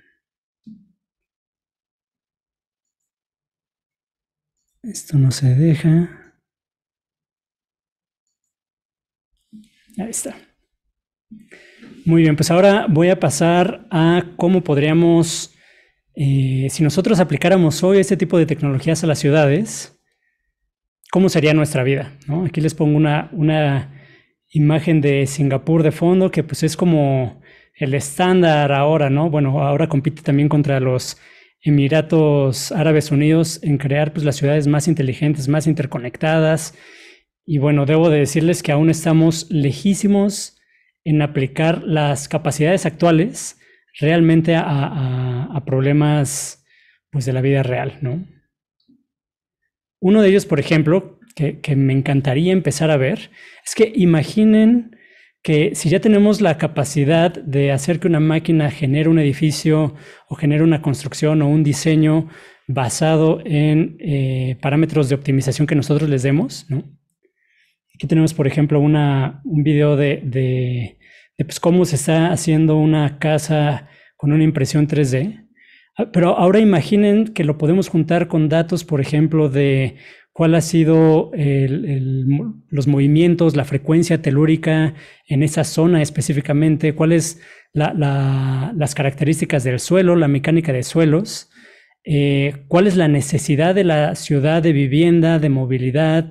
Esto no se deja. Ahí está. Muy bien, pues ahora voy a pasar a cómo podríamos, si nosotros aplicáramos hoy este tipo de tecnologías a las ciudades, ¿cómo sería nuestra vida? ¿No? Aquí les pongo una imagen de Singapur de fondo, que pues es como el estándar ahora, ¿no? Bueno, ahora compite también contra los Emiratos Árabes Unidos en crear pues las ciudades más inteligentes, más interconectadas. Y bueno, debo de decirles que aún estamos lejísimos en aplicar las capacidades actuales realmente a problemas pues de la vida real, ¿no? Uno de ellos, por ejemplo, que me encantaría empezar a ver, es que imaginen que si ya tenemos la capacidad de hacer que una máquina genere un edificio o genere una construcción o un diseño basado en parámetros de optimización que nosotros les demos, ¿no? Aquí tenemos, por ejemplo, un video de pues, cómo se está haciendo una casa con una impresión 3D. Pero ahora imaginen que lo podemos juntar con datos, por ejemplo, de cuál ha sido los movimientos, la frecuencia telúrica en esa zona específicamente, cuáles las características del suelo, la mecánica de suelos, cuál es la necesidad de la ciudad de vivienda, de movilidad,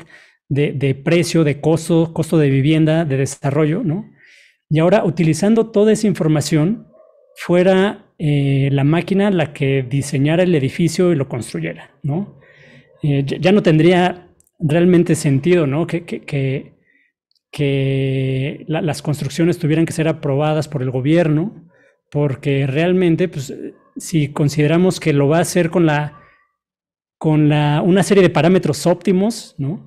de precio, de costo de vivienda, de desarrollo, ¿no? Y ahora, utilizando toda esa información, fuera la máquina la que diseñara el edificio y lo construyera, ¿no? Ya no tendría realmente sentido, ¿no? Que las construcciones tuvieran que ser aprobadas por el gobierno, porque realmente, pues, si consideramos que lo va a hacer con una serie de parámetros óptimos, ¿no?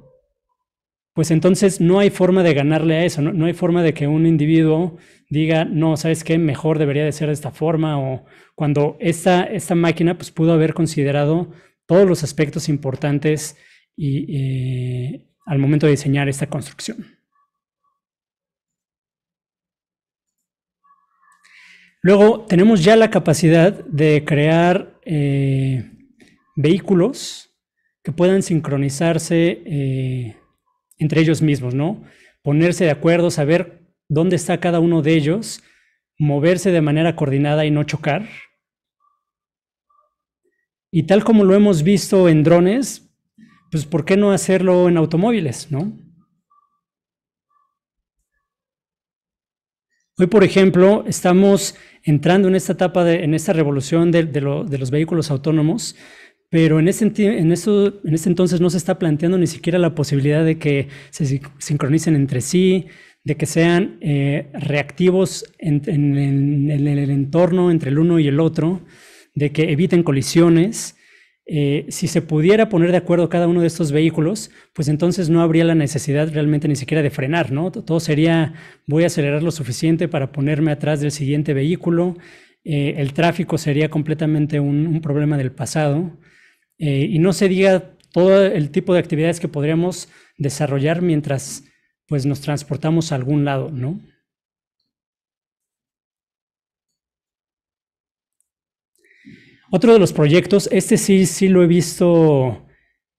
Pues entonces no hay forma de ganarle a eso, no hay forma de que un individuo diga, no, ¿sabes qué? Mejor debería de ser de esta forma, o cuando esta máquina pues, pudo haber considerado todos los aspectos importantes al momento de diseñar esta construcción. Luego tenemos ya la capacidad de crear vehículos que puedan sincronizarse entre ellos mismos, ¿no? Ponerse de acuerdo, saber dónde está cada uno de ellos, moverse de manera coordinada y no chocar. Y tal como lo hemos visto en drones, pues ¿por qué no hacerlo en automóviles, no? Hoy, por ejemplo, estamos entrando en esta etapa, en esta revolución de los vehículos autónomos, pero en este entonces no se está planteando ni siquiera la posibilidad de que se sincronicen entre sí, de que sean reactivos en el entorno entre el uno y el otro, de que eviten colisiones. Si se pudiera poner de acuerdo cada uno de estos vehículos, pues entonces no habría la necesidad realmente ni siquiera de frenar, ¿no? Todo sería, voy a acelerar lo suficiente para ponerme atrás del siguiente vehículo. El tráfico sería completamente un problema del pasado. Y no se diga todo el tipo de actividades que podríamos desarrollar mientras pues, nos transportamos a algún lado, ¿no? Otro de los proyectos, sí lo he visto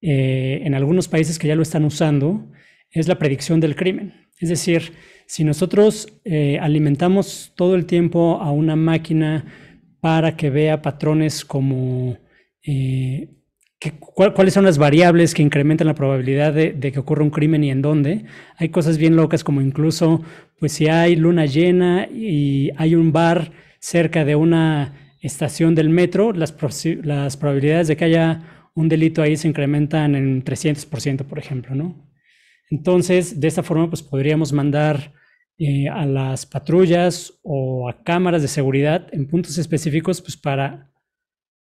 en algunos países que ya lo están usando, es la predicción del crimen. Es decir, si nosotros alimentamos todo el tiempo a una máquina para que vea patrones como cuáles son las variables que incrementan la probabilidad de que ocurra un crimen y en dónde, hay cosas bien locas como incluso, pues si hay luna llena y hay un bar cerca de una estación del metro, las probabilidades de que haya un delito ahí se incrementan en 300%, por ejemplo, ¿no? Entonces, de esta forma, pues podríamos mandar a las patrullas o a cámaras de seguridad en puntos específicos, pues para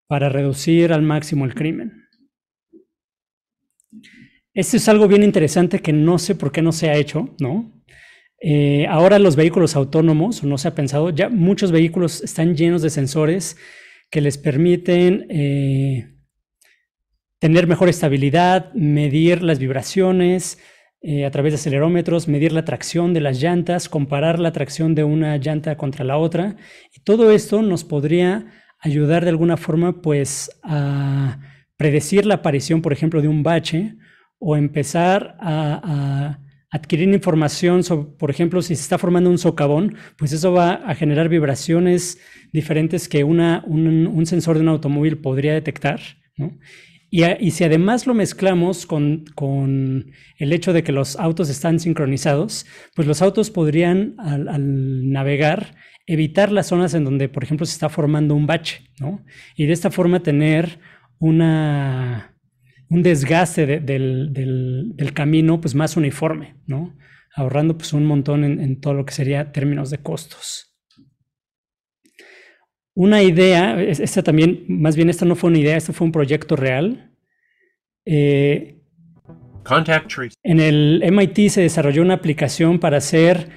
reducir al máximo el crimen. Esto es algo bien interesante que no sé por qué no se ha hecho, ¿no? Ahora los vehículos autónomos, no se ha pensado, ya muchos vehículos están llenos de sensores que les permiten tener mejor estabilidad, medir las vibraciones a través de acelerómetros, medir la tracción de las llantas, comparar la tracción de una llanta contra la otra. Y todo esto nos podría ayudar de alguna forma pues a predecir la aparición, por ejemplo, de un bache o empezar a adquirir información sobre, por ejemplo, si se está formando un socavón, pues eso va a generar vibraciones diferentes que un sensor de un automóvil podría detectar, ¿no? Y si además lo mezclamos con el hecho de que los autos están sincronizados, pues los autos podrían, al navegar, evitar las zonas en donde, por ejemplo, se está formando un bache, ¿no? Y de esta forma tener un desgaste del camino pues más uniforme, ¿no? Ahorrando pues un montón en todo lo que sería términos de costos. Una idea, esta también, más bien esta no fue una idea, esto fue un proyecto real. Contact trace. En el MIT se desarrolló una aplicación para hacer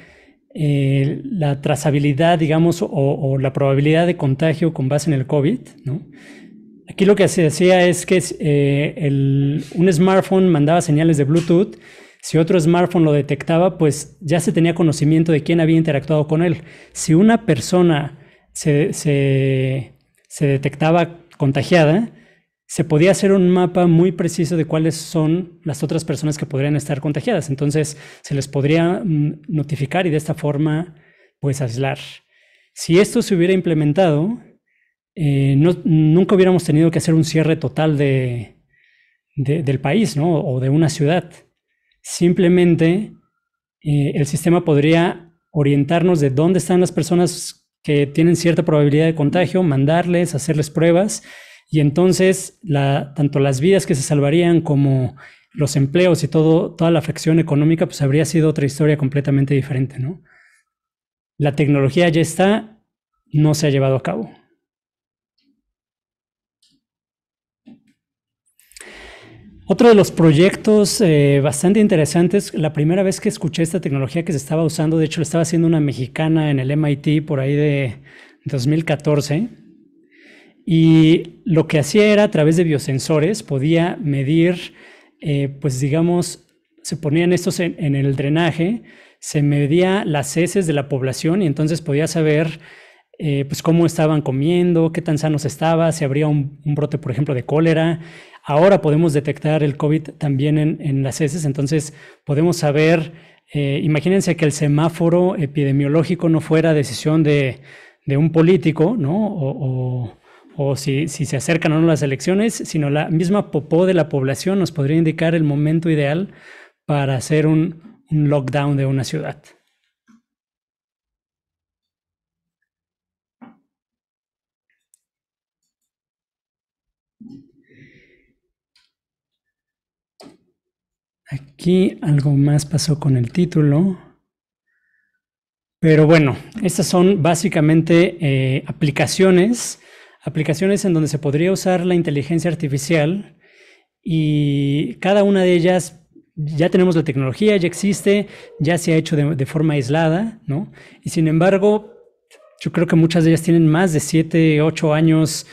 la trazabilidad, digamos, o la probabilidad de contagio con base en el COVID, ¿no? Aquí lo que se hacía es que un smartphone mandaba señales de Bluetooth. Si otro smartphone lo detectaba, pues ya se tenía conocimiento de quién había interactuado con él. Si una persona se detectaba contagiada, se podía hacer un mapa muy preciso de cuáles son las otras personas que podrían estar contagiadas. Entonces se les podría notificar y de esta forma pues aislar. Si esto se hubiera implementado, nunca hubiéramos tenido que hacer un cierre total del país, ¿no? O de una ciudad. Simplemente el sistema podría orientarnos de dónde están las personas que tienen cierta probabilidad de contagio, mandarles, hacerles pruebas, y entonces tanto las vidas que se salvarían como los empleos y toda la afección económica, pues habría sido otra historia completamente diferente, ¿no? La tecnología ya está, no se ha llevado a cabo. Otro de los proyectos bastante interesantes, la primera vez que escuché esta tecnología que se estaba usando, de hecho lo estaba haciendo una mexicana en el MIT por ahí de 2014, y lo que hacía era a través de biosensores, podía medir, pues digamos, se ponían estos en el drenaje, se medía las heces de la población y entonces podía saber pues cómo estaban comiendo, qué tan sanos estaba, si habría un brote, por ejemplo, de cólera. Ahora podemos detectar el COVID también en las heces, entonces podemos saber Imagínense que el semáforo epidemiológico no fuera decisión de un político, ¿no? O si se acercan o no las elecciones, sino la misma popó de la población nos podría indicar el momento ideal para hacer un lockdown de una ciudad. Aquí algo más pasó con el título. Pero bueno, estas son básicamente aplicaciones en donde se podría usar la inteligencia artificial, y cada una de ellas ya tenemos la tecnología, ya existe, ya se ha hecho de forma aislada, ¿no? Y sin embargo, yo creo que muchas de ellas tienen más de 7, 8 años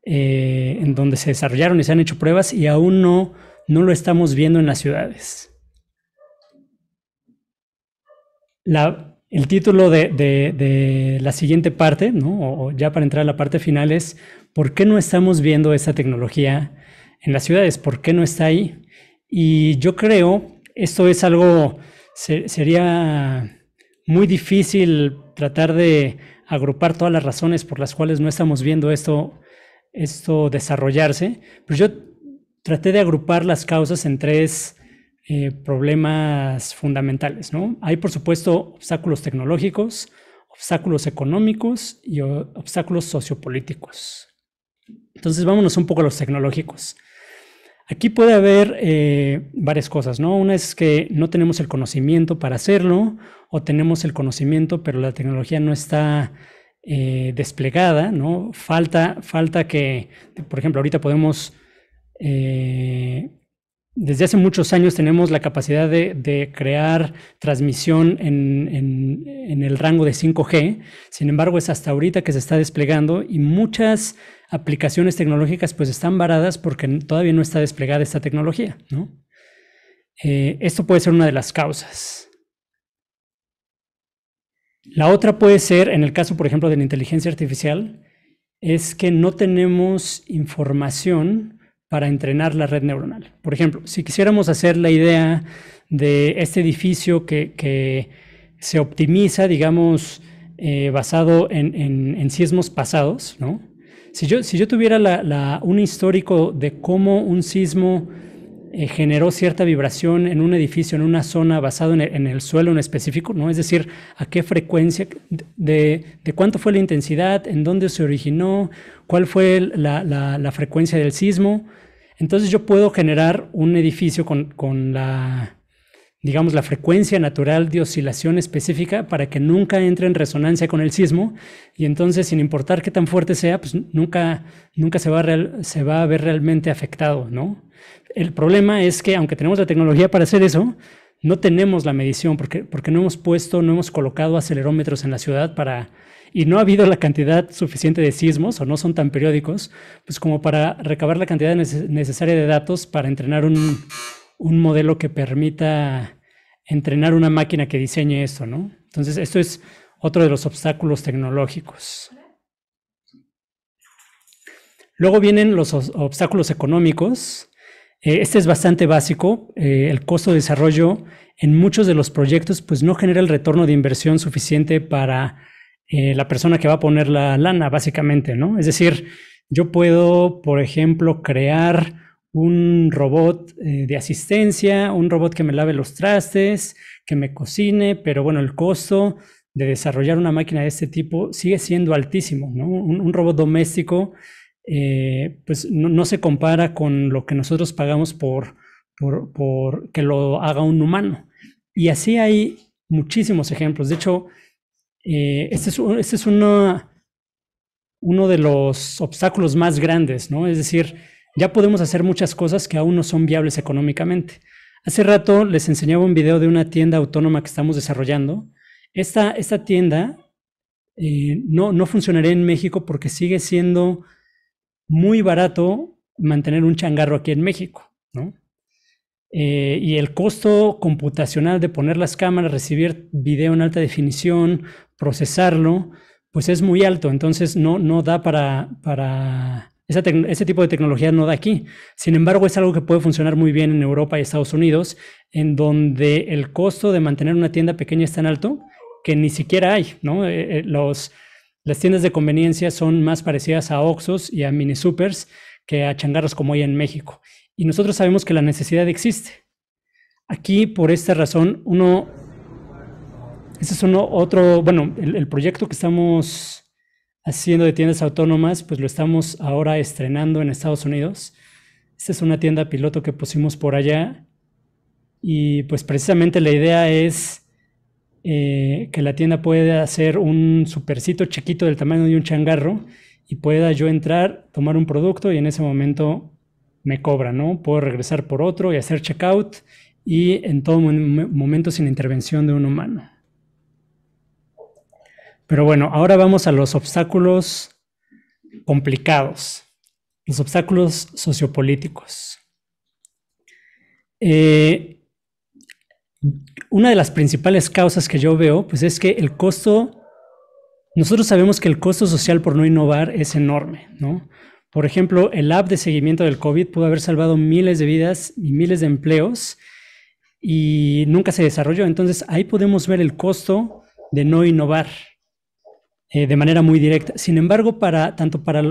en donde se desarrollaron y se han hecho pruebas, y aún no lo estamos viendo en las ciudades. El título de la siguiente parte, ¿no? O ya para entrar a la parte final, es ¿por qué no estamos viendo esta tecnología en las ciudades? ¿Por qué no está ahí? Y yo creo, esto es algo, sería muy difícil tratar de agrupar todas las razones por las cuales no estamos viendo esto desarrollarse, pero yo traté de agrupar las causas en 3 problemas fundamentales, ¿no? Hay, por supuesto, obstáculos tecnológicos, obstáculos económicos y obstáculos sociopolíticos. Entonces, vámonos un poco a los tecnológicos. Aquí puede haber varias cosas, ¿no? Una es que no tenemos el conocimiento para hacerlo, o tenemos el conocimiento, pero la tecnología no está desplegada, ¿no? Falta que, por ejemplo, ahorita podemos... desde hace muchos años tenemos la capacidad de crear transmisión en el rango de 5G. Sin embargo, es hasta ahorita que se está desplegando, y muchas aplicaciones tecnológicas pues están varadas porque todavía no está desplegada esta tecnología, ¿no? Esto puede ser una de las causas. La otra puede ser, en el caso, por ejemplo, de la inteligencia artificial, es que no tenemos información para entrenar la red neuronal. Por ejemplo, si quisiéramos hacer la idea de este edificio que se optimiza, digamos, basado en sismos pasados, ¿no? Si yo tuviera un histórico de cómo un sismo generó cierta vibración en un edificio, en una zona, basado en el suelo en específico, ¿no? Es decir, a qué frecuencia, de cuánto fue la intensidad, en dónde se originó, cuál fue la frecuencia del sismo. Entonces yo puedo generar un edificio con la frecuencia natural de oscilación específica para que nunca entre en resonancia con el sismo, y entonces, sin importar qué tan fuerte sea, pues nunca se va a ver realmente afectado, ¿no? El problema es que, aunque tenemos la tecnología para hacer eso, no tenemos la medición porque no hemos colocado acelerómetros en la ciudad y no ha habido la cantidad suficiente de sismos, o no son tan periódicos, pues como para recabar la cantidad necesaria de datos para entrenar un modelo que permita entrenar una máquina que diseñe esto, ¿no? Entonces, esto es otro de los obstáculos tecnológicos. Luego vienen los obstáculos económicos. Este es bastante básico. El costo de desarrollo en muchos de los proyectos pues no genera el retorno de inversión suficiente para la persona que va a poner la lana, básicamente, ¿no? Es decir, yo puedo, por ejemplo, crear un robot de asistencia, un robot que me lave los trastes, que me cocine, pero bueno, el costo de desarrollar una máquina de este tipo sigue siendo altísimo, ¿no? Un robot doméstico pues no se compara con lo que nosotros pagamos por que lo haga un humano. Y así hay muchísimos ejemplos. De hecho, este es uno de los obstáculos más grandes, ¿no? Es decir, ya podemos hacer muchas cosas que aún no son viables económicamente. Hace rato les enseñaba un video de una tienda autónoma que estamos desarrollando. Esta tienda no funcionaría en México porque sigue siendo muy barato mantener un changarro aquí en México, ¿no? Y el costo computacional de poner las cámaras, recibir video en alta definición, procesarlo, pues es muy alto. Entonces no da para Ese tipo de tecnología no da aquí. Sin embargo, es algo que puede funcionar muy bien en Europa y Estados Unidos, en donde el costo de mantener una tienda pequeña es tan alto que ni siquiera hay, ¿no? Las tiendas de conveniencia son más parecidas a Oxxos y a mini supers que a changarros como hay en México. Y nosotros sabemos que la necesidad existe. Aquí, por esta razón, ese es el proyecto que estamos haciendo de tiendas autónomas, pues lo estamos ahora estrenando en Estados Unidos. Esta es una tienda piloto que pusimos por allá y pues precisamente la idea es que la tienda pueda hacer un supercito chiquito del tamaño de un changarro y pueda yo entrar, tomar un producto y en ese momento me cobra, ¿no? Puedo regresar por otro y hacer checkout y en todo momento sin intervención de un humano. Pero bueno, ahora vamos a los obstáculos complicados, los obstáculos sociopolíticos. Una de las principales causas que yo veo, pues es que nosotros sabemos que el costo social por no innovar es enorme, ¿no? Por ejemplo, el app de seguimiento del COVID pudo haber salvado miles de vidas y miles de empleos y nunca se desarrolló. Entonces, ahí podemos ver el costo de no innovar de manera muy directa. Sin embargo, tanto para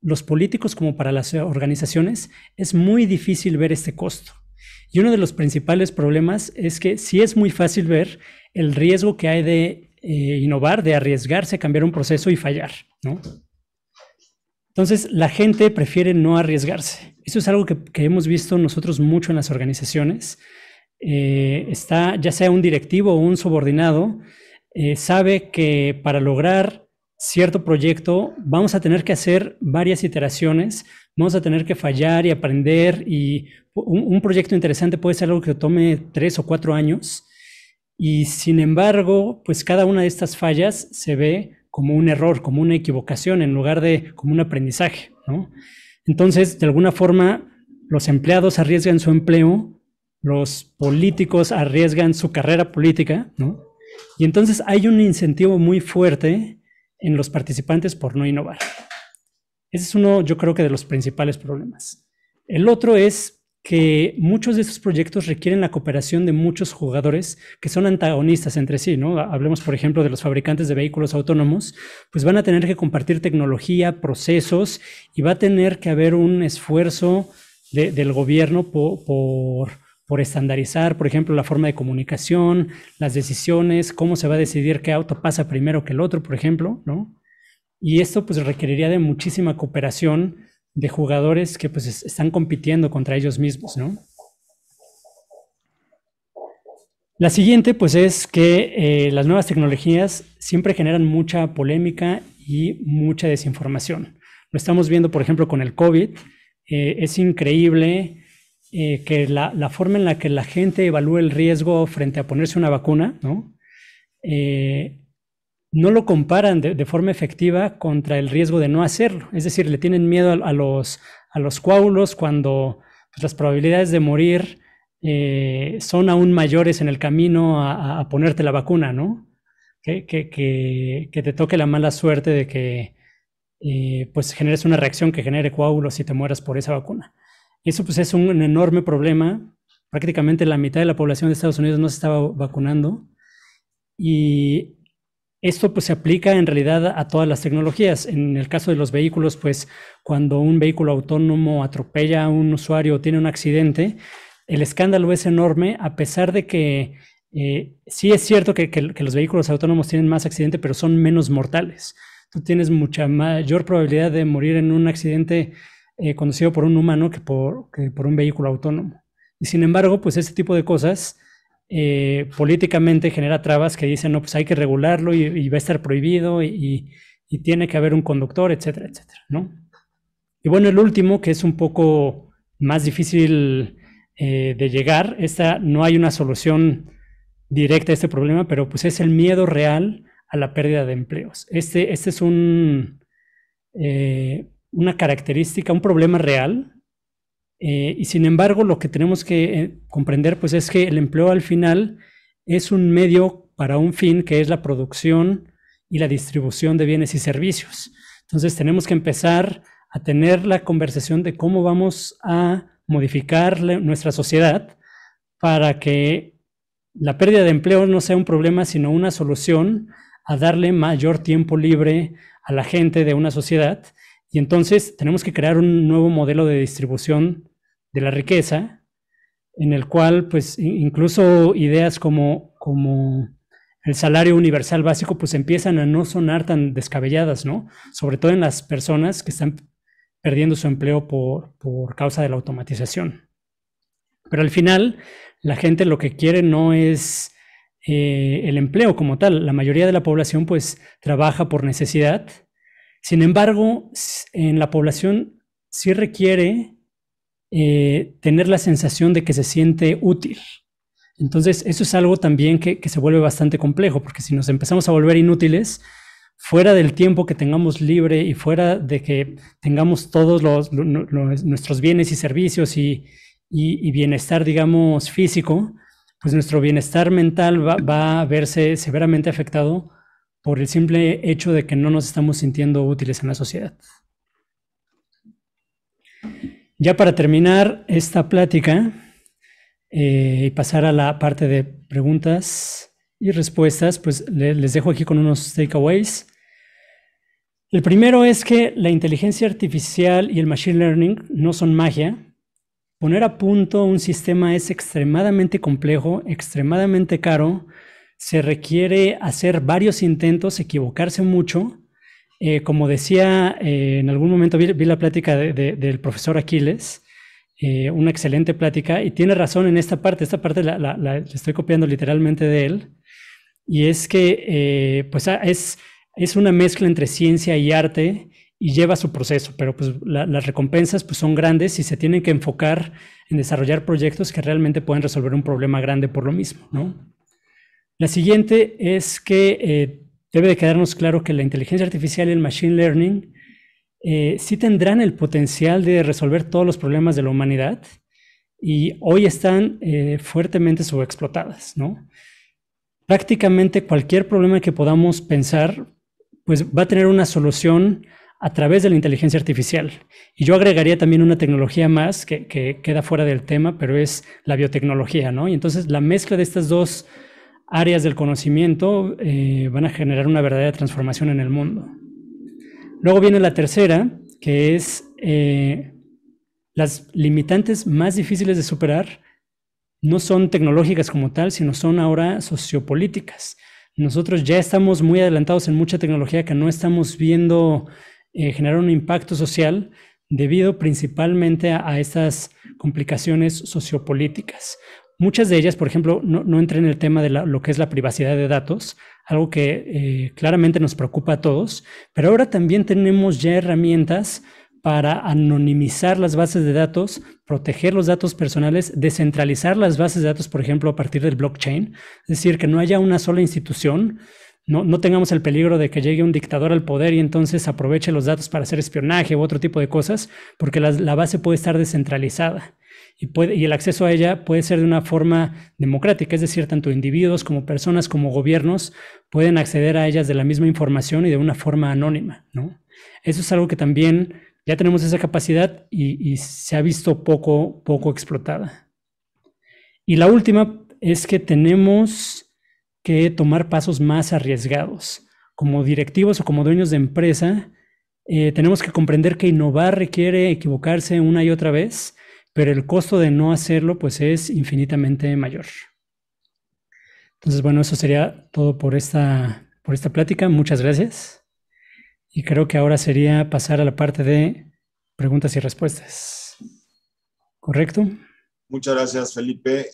los políticos como para las organizaciones, es muy difícil ver este costo. Y uno de los principales problemas es que sí es muy fácil ver el riesgo que hay de innovar, de arriesgarse a cambiar un proceso y fallar, ¿no? Entonces, la gente prefiere no arriesgarse. Eso es algo que hemos visto nosotros mucho en las organizaciones. Ya sea un directivo o un subordinado, sabe que para lograr cierto proyecto vamos a tener que hacer varias iteraciones, vamos a tener que fallar y aprender, y un proyecto interesante puede ser algo que tome 3 o 4 años, y sin embargo, pues cada una de estas fallas se ve como un error, como una equivocación, en lugar de como un aprendizaje, ¿no? Entonces, de alguna forma, los empleados arriesgan su empleo, los políticos arriesgan su carrera política, ¿no? Y entonces hay un incentivo muy fuerte en los participantes por no innovar. Ese es uno, yo creo que de los principales problemas. El otro es que muchos de estos proyectos requieren la cooperación de muchos jugadores que son antagonistas entre sí, ¿no? Hablemos, por ejemplo, de los fabricantes de vehículos autónomos, pues van a tener que compartir tecnología, procesos, y va a tener que haber un esfuerzo del gobierno por estandarizar, por ejemplo, la forma de comunicación, las decisiones, cómo se va a decidir qué auto pasa primero que el otro, por ejemplo, ¿no? Y esto pues requeriría de muchísima cooperación de jugadores que pues están compitiendo contra ellos mismos, ¿no? La siguiente pues es que las nuevas tecnologías siempre generan mucha polémica y mucha desinformación. Lo estamos viendo, por ejemplo, con el COVID. Es increíble que la forma en la que la gente evalúa el riesgo frente a ponerse una vacuna, ¿no? No lo comparan de forma efectiva contra el riesgo de no hacerlo. Es decir, le tienen miedo a los coágulos cuando pues, las probabilidades de morir son aún mayores en el camino a ponerte la vacuna, ¿no? Que te toque la mala suerte de que pues generes una reacción que genere coágulos y te mueras por esa vacuna. Eso pues es un enorme problema. Prácticamente la mitad de la población de Estados Unidos no se estaba vacunando, y esto pues se aplica en realidad a todas las tecnologías. En el caso de los vehículos, pues cuando un vehículo autónomo atropella a un usuario o tiene un accidente, el escándalo es enorme, a pesar de que sí es cierto que los vehículos autónomos tienen más accidente, pero son menos mortales. Tú tienes mucha mayor probabilidad de morir en un accidente conducido por un humano que por un vehículo autónomo. Y sin embargo, pues este tipo de cosas políticamente genera trabas que dicen, no, pues hay que regularlo y va a estar prohibido y tiene que haber un conductor, etcétera, etcétera, ¿no? Y bueno, el último, que es un poco más difícil de llegar, no hay una solución directa a este problema, pero pues es el miedo real a la pérdida de empleos. Este es una característica, un problema real. Y sin embargo, lo que tenemos que comprender pues es que el empleo al final es un medio para un fin, que es la producción y la distribución de bienes y servicios. Entonces tenemos que empezar a tener la conversación de cómo vamos a modificar nuestra sociedad para que la pérdida de empleo no sea un problema, sino una solución a darle mayor tiempo libre a la gente de una sociedad. Y entonces tenemos que crear un nuevo modelo de distribución de la riqueza, en el cual, pues, incluso ideas como el salario universal básico, pues empiezan a no sonar tan descabelladas, ¿no? Sobre todo en las personas que están perdiendo su empleo por causa de la automatización. Pero al final, la gente lo que quiere no es el empleo como tal. La mayoría de la población, pues, trabaja por necesidad. Sin embargo, en la población sí requiere tener la sensación de que se siente útil. Entonces, eso es algo también que se vuelve bastante complejo, porque si nos empezamos a volver inútiles, fuera del tiempo que tengamos libre y fuera de que tengamos todos nuestros bienes y servicios y bienestar, digamos, físico, pues nuestro bienestar mental va a verse severamente afectado por el simple hecho de que no nos estamos sintiendo útiles en la sociedad. Ya para terminar esta plática y pasar a la parte de preguntas y respuestas, pues les dejo aquí con unos takeaways. El primero es que la inteligencia artificial y el machine learning no son magia. Poner a punto un sistema es extremadamente complejo, extremadamente caro. Se requiere hacer varios intentos, equivocarse mucho. Como decía, en algún momento vi la plática del profesor Aquiles, una excelente plática, y tiene razón en esta parte la estoy copiando literalmente de él, y es que pues es una mezcla entre ciencia y arte y lleva su proceso, pero pues las recompensas pues son grandes y se tienen que enfocar en desarrollar proyectos que realmente pueden resolver un problema grande por lo mismo, ¿no? La siguiente es que debe de quedarnos claro que la inteligencia artificial y el machine learning sí tendrán el potencial de resolver todos los problemas de la humanidad y hoy están fuertemente subexplotadas, ¿no? Prácticamente cualquier problema que podamos pensar, pues va a tener una solución a través de la inteligencia artificial. Y yo agregaría también una tecnología más que queda fuera del tema, pero es la biotecnología, ¿no? Y entonces la mezcla de estas dos áreas del conocimiento van a generar una verdadera transformación en el mundo. Luego viene la tercera, que es las limitantes más difíciles de superar no son tecnológicas como tal, sino son ahora sociopolíticas. Nosotros ya estamos muy adelantados en mucha tecnología que no estamos viendo generar un impacto social debido principalmente a estas complicaciones sociopolíticas. Muchas de ellas, por ejemplo, no entré en el tema de lo que es la privacidad de datos, algo que claramente nos preocupa a todos, pero ahora también tenemos ya herramientas para anonimizar las bases de datos, proteger los datos personales, descentralizar las bases de datos, por ejemplo, a partir del blockchain, es decir, que no haya una sola institución, no tengamos el peligro de que llegue un dictador al poder y entonces aproveche los datos para hacer espionaje u otro tipo de cosas, porque la base puede estar descentralizada. Y el acceso a ella puede ser de una forma democrática, es decir, tanto individuos como personas como gobiernos pueden acceder a ellas de la misma información y de una forma anónima, ¿no? Eso es algo que también ya tenemos esa capacidad y se ha visto poco explotada. Y la última es que tenemos que tomar pasos más arriesgados. Como directivos o como dueños de empresa, tenemos que comprender que innovar requiere equivocarse una y otra vez, pero el costo de no hacerlo pues es infinitamente mayor. Entonces, bueno, eso sería todo por esta plática. Muchas gracias. Y creo que ahora sería pasar a la parte de preguntas y respuestas. ¿Correcto? Muchas gracias, Felipe.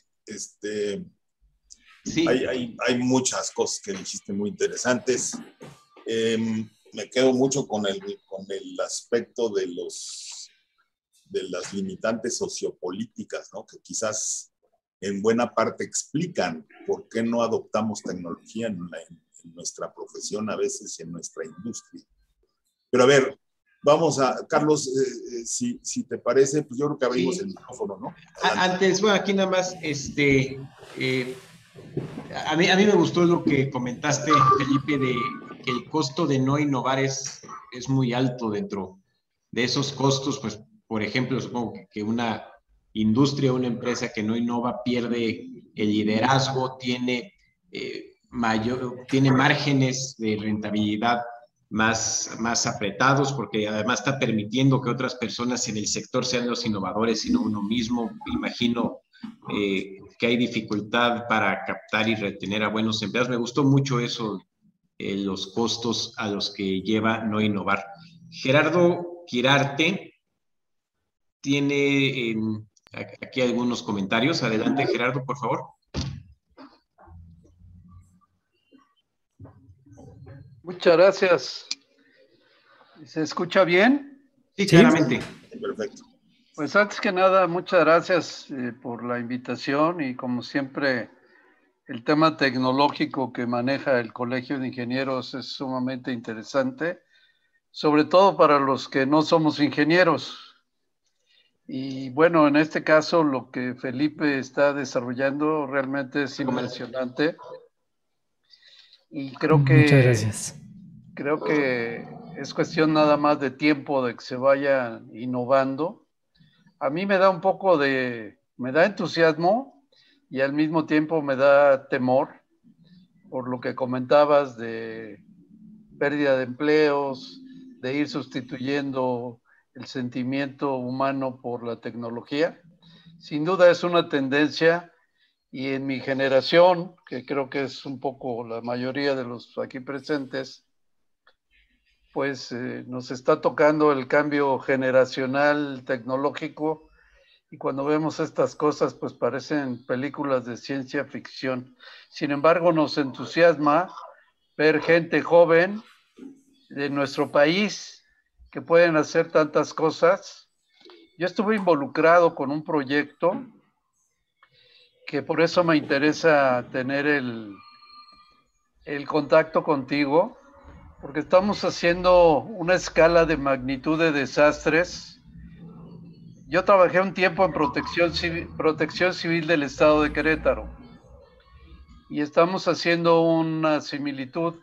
Sí. Hay muchas cosas que dijiste muy interesantes. Me quedo mucho con el aspecto de las limitantes sociopolíticas, ¿no? Que quizás en buena parte explican por qué no adoptamos tecnología en nuestra profesión a veces y en nuestra industria. Pero a ver, vamos a, Carlos, si te parece, pues yo creo que abrimos el micrófono, ¿no? Antes, bueno, aquí nada más, a mí me gustó lo que comentaste, Felipe, de que el costo de no innovar es muy alto dentro de esos costos, pues, por ejemplo, supongo que una industria, una empresa que no innova pierde el liderazgo, tiene márgenes de rentabilidad más apretados, porque además está permitiendo que otras personas en el sector sean los innovadores y no uno mismo. Imagino que hay dificultad para captar y retener a buenos empleados. Me gustó mucho eso, los costos a los que lleva no innovar. Gerardo Quirarte tiene aquí algunos comentarios. Adelante, Gerardo, por favor. Muchas gracias. ¿Se escucha bien? Sí, claramente. Perfecto. Pues antes que nada, muchas gracias por la invitación y como siempre, el tema tecnológico que maneja el Colegio de Ingenieros es sumamente interesante, sobre todo para los que no somos ingenieros. Y bueno, en este caso lo que Felipe está desarrollando realmente es impresionante. Y creo que, muchas gracias. Creo que es cuestión nada más de tiempo de que se vaya innovando. A mí me da me da entusiasmo y al mismo tiempo me da temor por lo que comentabas de pérdida de empleos, de ir sustituyendo el sentimiento humano por la tecnología. Sin duda es una tendencia y en mi generación, que creo que es un poco la mayoría de los aquí presentes, pues nos está tocando el cambio generacional tecnológico y cuando vemos estas cosas pues parecen películas de ciencia ficción. Sin embargo, nos entusiasma ver gente joven de nuestro país que pueden hacer tantas cosas. Yo estuve involucrado con un proyecto que por eso me interesa tener el contacto contigo, porque estamos haciendo una escala de magnitud de desastres. Yo trabajé un tiempo en protección civil del estado de Querétaro y estamos haciendo una similitud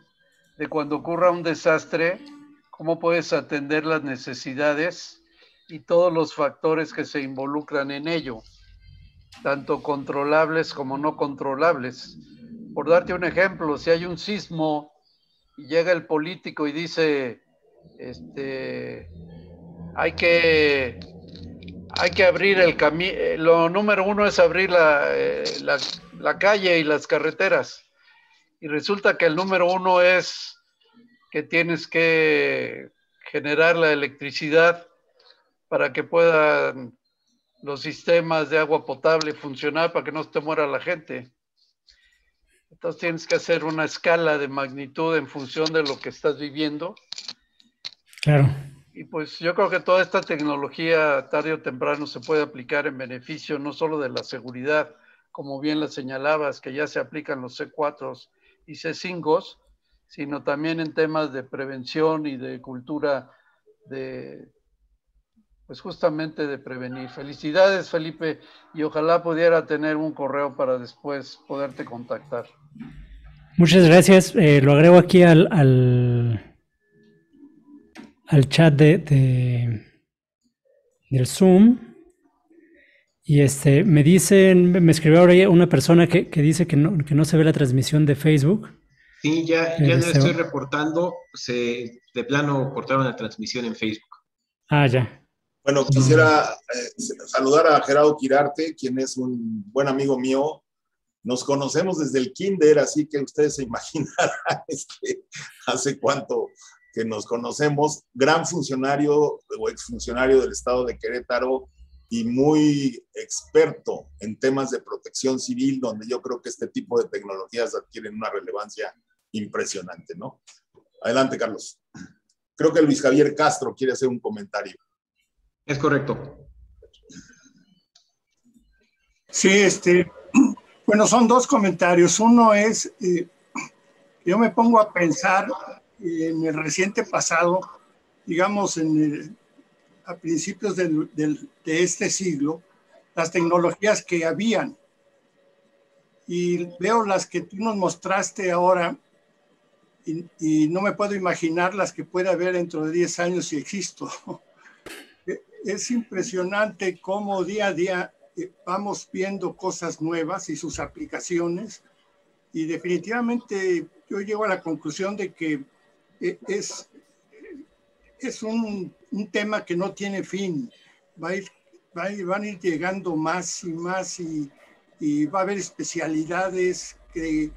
de cuando ocurra un desastre, cómo puedes atender las necesidades y todos los factores que se involucran en ello, tanto controlables como no controlables. Por darte un ejemplo, si hay un sismo y llega el político y dice, hay que abrir el camino, lo número uno es abrir la calle y las carreteras, y resulta que el número uno es que tienes que generar la electricidad para que puedan los sistemas de agua potable funcionar, para que no se te muera la gente. Entonces tienes que hacer una escala de magnitud en función de lo que estás viviendo. Claro. Y pues yo creo que toda esta tecnología tarde o temprano se puede aplicar en beneficio no solo de la seguridad, como bien la señalabas, que ya se aplican los C4 y C5, sino también en temas de prevención y de cultura pues justamente de prevenir. Felicidades, Felipe, y ojalá pudiera tener un correo para después poderte contactar. Muchas gracias. Lo agrego aquí al chat del Zoom. Y me escribió ahora una persona que dice que no se ve la transmisión de Facebook. Sí, ya lo estoy reportando. De plano cortaron la transmisión en Facebook. Ah, ya. Bueno, quisiera saludar a Gerardo Quirarte, quien es un buen amigo mío. Nos conocemos desde el kinder, así que ustedes se imaginarán hace cuánto que nos conocemos. Gran funcionario o exfuncionario del estado de Querétaro y muy experto en temas de protección civil, donde yo creo que este tipo de tecnologías adquieren una relevancia impresionante, ¿no? Adelante, Carlos. Creo que Luis Javier Castro quiere hacer un comentario. Es correcto. Sí, bueno, son dos comentarios. Uno es, yo me pongo a pensar en el reciente pasado, digamos, a principios de este siglo, las tecnologías que habían. Y veo las que tú nos mostraste ahora y no me puedo imaginar las que pueda haber dentro de 10 años si existo. es impresionante cómo día a día vamos viendo cosas nuevas y sus aplicaciones, y definitivamente yo llego a la conclusión de que es un tema que no tiene fin. Van a ir llegando más y más, y va a haber especialidades que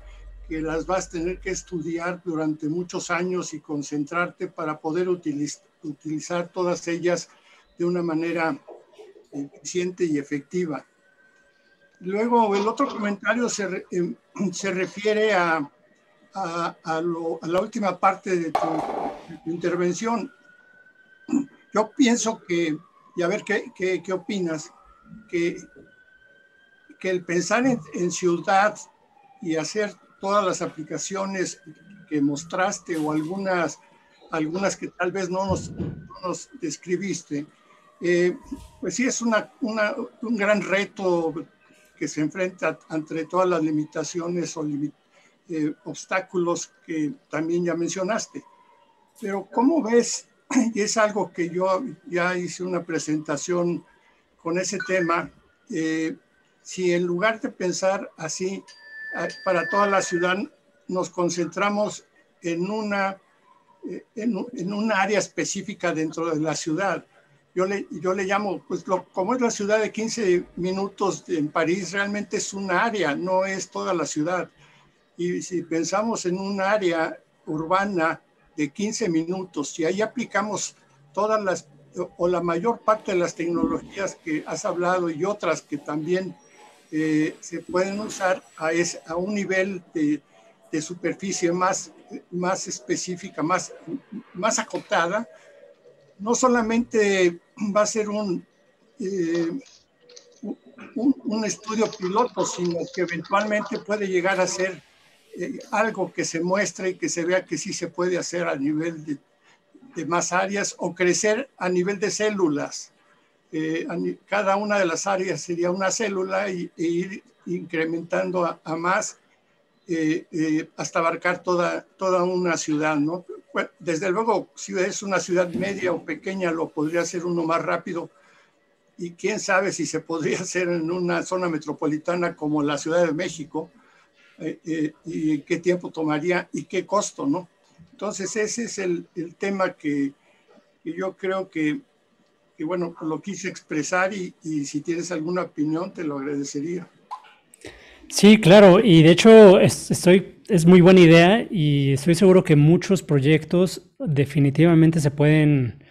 las vas a tener que estudiar durante muchos años y concentrarte para poder utilizar todas ellas de una manera eficiente y efectiva. Luego, el otro comentario se refiere a la última parte de tu intervención. Yo pienso que, y a ver qué opinas, que el pensar en ciudad y hacer todas las aplicaciones que mostraste, o algunas que tal vez no nos describiste, pues sí es un gran reto que se enfrenta entre todas las limitaciones o obstáculos que también ya mencionaste. Pero ¿cómo ves? Y es algo que yo ya hice una presentación con ese tema. Si en lugar de pensar así para toda la ciudad, nos concentramos en una área específica dentro de la ciudad. Yo le llamo, pues como es la ciudad de 15 minutos en París, realmente es un área, no es toda la ciudad. Y si pensamos en un área urbana de 15 minutos, y ahí aplicamos todas o la mayor parte de las tecnologías que has hablado, y otras que también se pueden usar a un nivel de superficie más específica, más acotada, no solamente va a ser un estudio piloto, sino que eventualmente puede llegar a ser algo que se muestre y que se vea que sí se puede hacer a nivel de más áreas, o crecer a nivel de células. Cada una de las áreas sería una célula, e ir incrementando a más hasta abarcar toda una ciudad, ¿no? Bueno, desde luego, si es una ciudad media o pequeña, lo podría hacer uno más rápido, y quién sabe si se podría hacer en una zona metropolitana como la Ciudad de México, y qué tiempo tomaría y qué costo, ¿no? Entonces ese es el tema que yo creo que bueno, lo quise expresar, y si tienes alguna opinión te lo agradecería. Sí, claro, y de hecho es muy buena idea, y estoy seguro que muchos proyectos definitivamente se pueden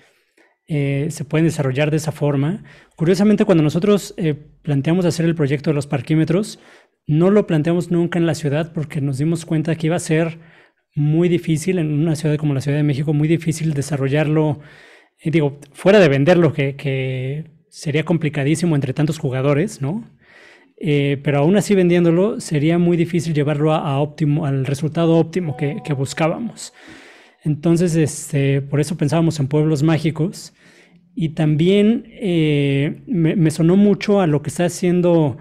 desarrollar de esa forma. Curiosamente, cuando nosotros planteamos hacer el proyecto de los parquímetros, no lo planteamos nunca en la ciudad, porque nos dimos cuenta que iba a ser muy difícil en una ciudad como la Ciudad de México, muy difícil desarrollarlo, fuera de venderlo, que sería complicadísimo entre tantos jugadores, ¿no? Pero aún así, vendiéndolo sería muy difícil llevarlo al resultado óptimo que buscábamos. Entonces, por eso pensábamos en pueblos mágicos, y también me sonó mucho a lo que está haciendo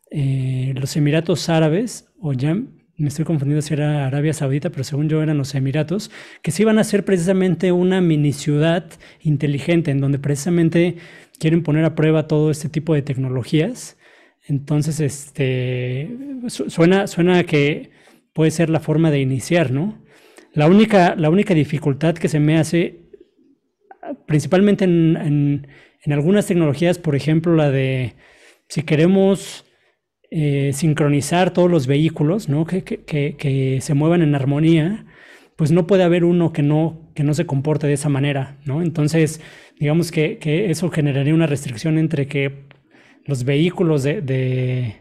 los Emiratos Árabes, o ya me estoy confundiendo si era Arabia Saudita, pero según yo eran los Emiratos, que sí iban a hacer precisamente una mini ciudad inteligente, en donde precisamente quieren poner a prueba todo este tipo de tecnologías. Entonces, suena que puede ser la forma de iniciar, ¿no? La única dificultad que se me hace, principalmente en algunas tecnologías, por ejemplo, la de si queremos sincronizar todos los vehículos, ¿no? que se muevan en armonía, pues no puede haber uno que no se comporte de esa manera, ¿no? Entonces, digamos que eso generaría una restricción entre que los vehículos de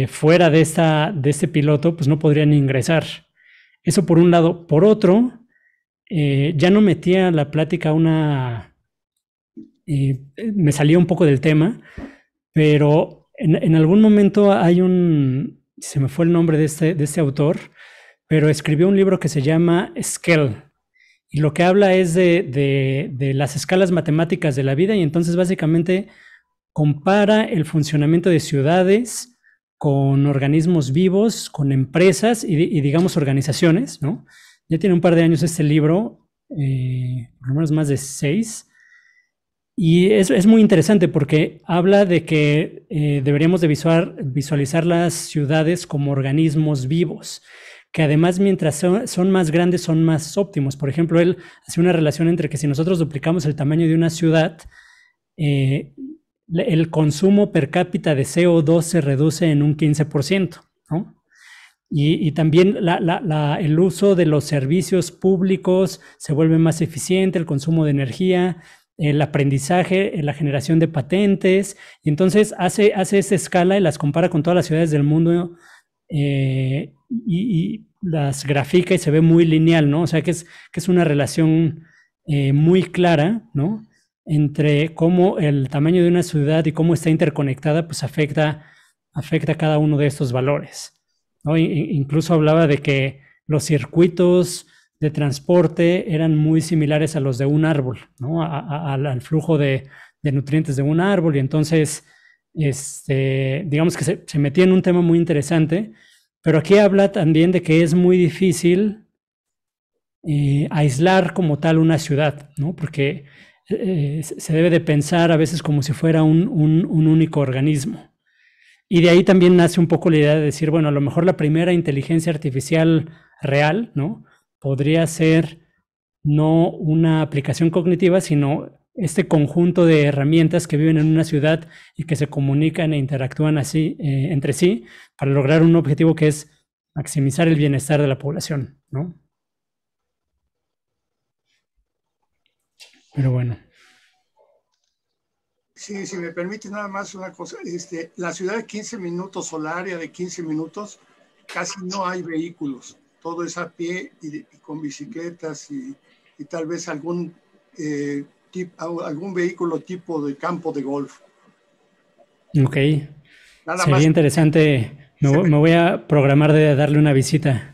fuera de este piloto pues no podrían ingresar. Eso por un lado. Por otro, ya no metía la plática me salía un poco del tema, pero en algún momento se me fue el nombre de este autor, pero escribió un libro que se llama Scale, y lo que habla es de las escalas matemáticas de la vida, y entonces básicamente compara el funcionamiento de ciudades con organismos vivos, con empresas y digamos organizaciones, ¿no? Ya tiene un par de años este libro, por lo menos más de 6, Y es muy interesante porque habla de que deberíamos de visualizar las ciudades como organismos vivos, que además mientras son más grandes son más óptimos. Por ejemplo, él hace una relación entre que si nosotros duplicamos el tamaño de una ciudad, el consumo per cápita de CO2 se reduce en un 15%, ¿no? Y también el uso de los servicios públicos se vuelve más eficiente, el consumo de energía, el aprendizaje, la generación de patentes. Y entonces hace esa escala y las compara con todas las ciudades del mundo y las grafica y se ve muy lineal, ¿no? O sea que es una relación muy clara, ¿no? Entre cómo el tamaño de una ciudad y cómo está interconectada, pues afecta cada uno de estos valores, ¿no? Incluso hablaba de que los circuitos de transporte eran muy similares a los de un árbol, ¿no? Al flujo de nutrientes de un árbol, y entonces, digamos que se metía en un tema muy interesante, pero aquí habla también de que es muy difícil aislar como tal una ciudad, ¿no? Porque se debe de pensar a veces como si fuera un único organismo. Y de ahí también nace un poco la idea de decir, bueno, a lo mejor la primera inteligencia artificial real, ¿no? Podría ser no una aplicación cognitiva, sino este conjunto de herramientas que viven en una ciudad y que se comunican e interactúan así entre sí para lograr un objetivo que es maximizar el bienestar de la población, ¿no? Pero bueno. Sí, si me permite nada más una cosa, la ciudad de 15 minutos o la área de 15 minutos casi no hay vehículos, todo es a pie y con bicicletas y tal vez algún vehículo tipo de campo de golf. Ok, sería interesante, me voy a programar de darle una visita.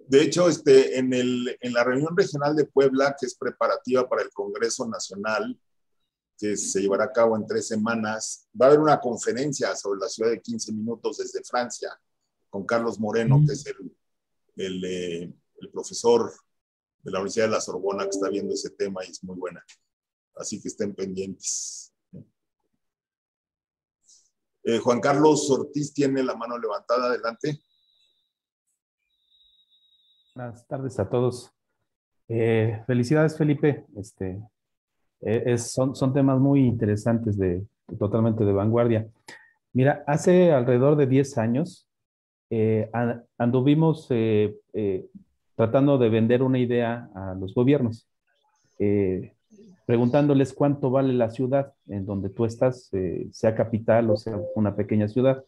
De hecho, en la reunión regional de Puebla, que es preparativa para el Congreso Nacional, que se llevará a cabo en 3 semanas, va a haber una conferencia sobre la ciudad de 15 minutos desde Francia, con Carlos Moreno, que es el profesor de la Universidad de la Sorbona que está viendo ese tema y es muy buena. Así que estén pendientes. Juan Carlos Ortiz tiene la mano levantada. Adelante. Buenas tardes a todos. Felicidades, Felipe. Son temas muy interesantes, totalmente de vanguardia. Mira, hace alrededor de 10 años anduvimos tratando de vender una idea a los gobiernos, preguntándoles cuánto vale la ciudad en donde tú estás, sea capital o sea una pequeña ciudad.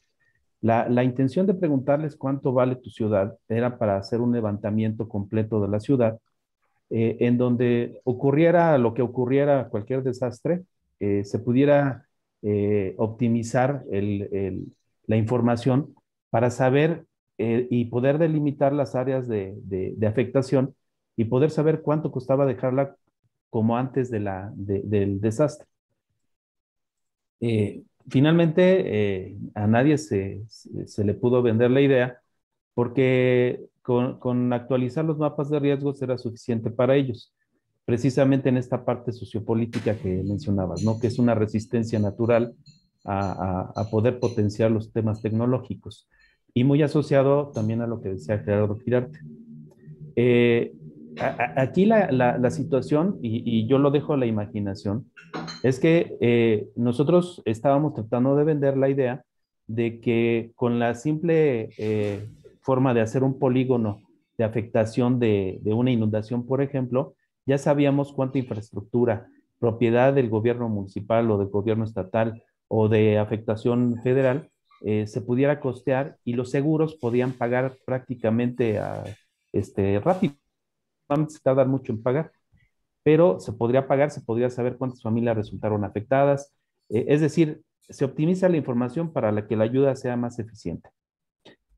La intención de preguntarles cuánto vale tu ciudad era para hacer un levantamiento completo de la ciudad, en donde ocurriera lo que ocurriera, cualquier desastre, se pudiera optimizar la información para saber y poder delimitar las áreas de afectación y poder saber cuánto costaba dejarla como antes del desastre. Finalmente, a nadie se le pudo vender la idea porque con actualizar los mapas de riesgos era suficiente para ellos, precisamente en esta parte sociopolítica que mencionabas, ¿no? Que es una resistencia natural a poder potenciar los temas tecnológicos y muy asociado también a lo que decía Gerardo Quirarte. Aquí la situación, y yo lo dejo a la imaginación, es que nosotros estábamos tratando de vender la idea de que con la simple forma de hacer un polígono de afectación de una inundación, por ejemplo, ya sabíamos cuánta infraestructura, propiedad del gobierno municipal o del gobierno estatal o de afectación federal, se pudiera costear y los seguros podían pagar prácticamente rápido. No se tardan mucho en pagar, pero se podría pagar, se podría saber cuántas familias resultaron afectadas. Es decir, se optimiza la información para que la ayuda sea más eficiente.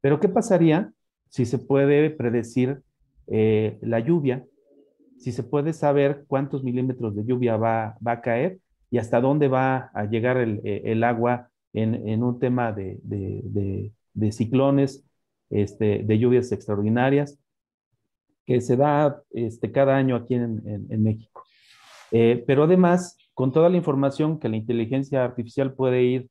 Pero ¿qué pasaría si se puede predecir la lluvia? Si se puede saber cuántos milímetros de lluvia va a caer y hasta dónde va a llegar el agua en un tema de ciclones, de lluvias extraordinarias, que se da cada año aquí en México. Pero además, con toda la información que la inteligencia artificial puede ir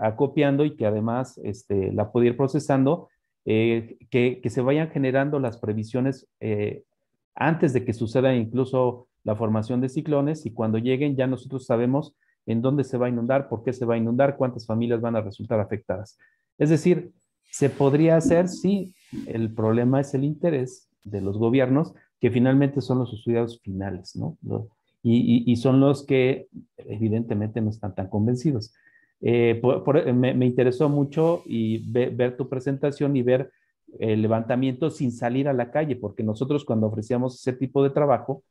acopiando y que además la puede ir procesando, que se vayan generando las previsiones antes de que suceda incluso la formación de ciclones, y cuando lleguen ya nosotros sabemos en dónde se va a inundar, por qué se va a inundar, cuántas familias van a resultar afectadas. Es decir, se podría hacer, sí, el problema es el interés de los gobiernos, que finalmente son los usuarios finales, ¿no? Y son los que evidentemente no están tan convencidos. Me interesó mucho y ver tu presentación y ver el levantamiento sin salir a la calle, porque nosotros cuando ofrecíamos ese tipo de trabajo,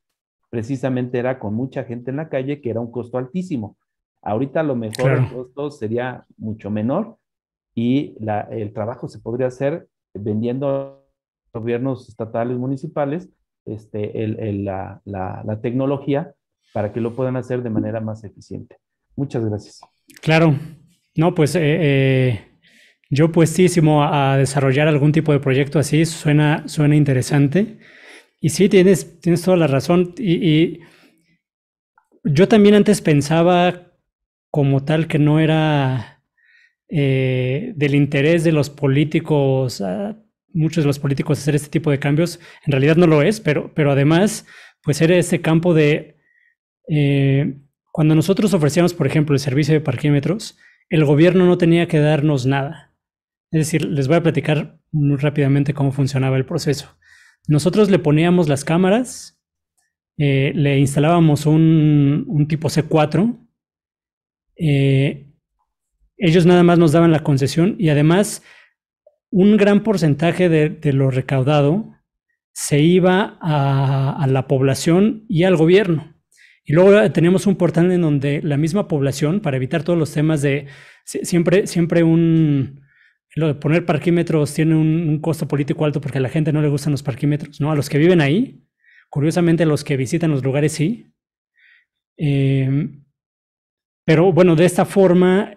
precisamente era con mucha gente en la calle, que era un costo altísimo. Ahorita a lo mejor Claro. el costo sería mucho menor y el trabajo se podría hacer vendiendo a gobiernos estatales, municipales, la tecnología para que lo puedan hacer de manera más eficiente. Muchas gracias. Claro. No, pues yo puestísimo a desarrollar algún tipo de proyecto así, suena interesante. Y sí, tienes toda la razón. Y yo también antes pensaba como tal que no era del interés de los políticos, muchos de los políticos, hacer este tipo de cambios. En realidad no lo es, pero además, pues era ese campo de... cuando nosotros ofrecíamos, por ejemplo, el servicio de parquímetros, el gobierno no tenía que darnos nada. Es decir, les voy a platicar muy rápidamente cómo funcionaba el proceso. Nosotros le poníamos las cámaras, le instalábamos un tipo C4, ellos nada más nos daban la concesión y además un gran porcentaje de lo recaudado se iba a la población y al gobierno. Y luego teníamos un portal en donde la misma población, para evitar todos los temas de siempre lo de poner parquímetros tiene un costo político alto porque a la gente no le gustan los parquímetros, ¿no? A los que viven ahí, curiosamente a los que visitan los lugares sí. Pero bueno, de esta forma,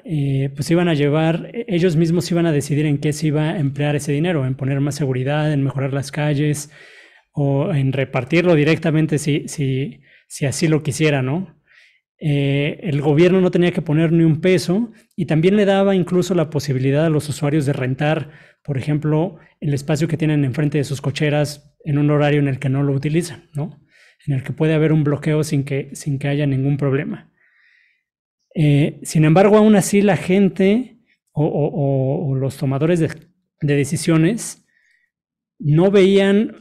pues iban a llevar, ellos mismos iban a decidir en qué se iba a emplear ese dinero, en poner más seguridad, en mejorar las calles o en repartirlo directamente si así lo quisiera, ¿no? El gobierno no tenía que poner ni un peso y también le daba incluso la posibilidad a los usuarios de rentar, por ejemplo, el espacio que tienen enfrente de sus cocheras en un horario en el que no lo utilizan, ¿no? En el que puede haber un bloqueo sin que haya ningún problema. Sin embargo, aún así la gente o los tomadores de decisiones no veían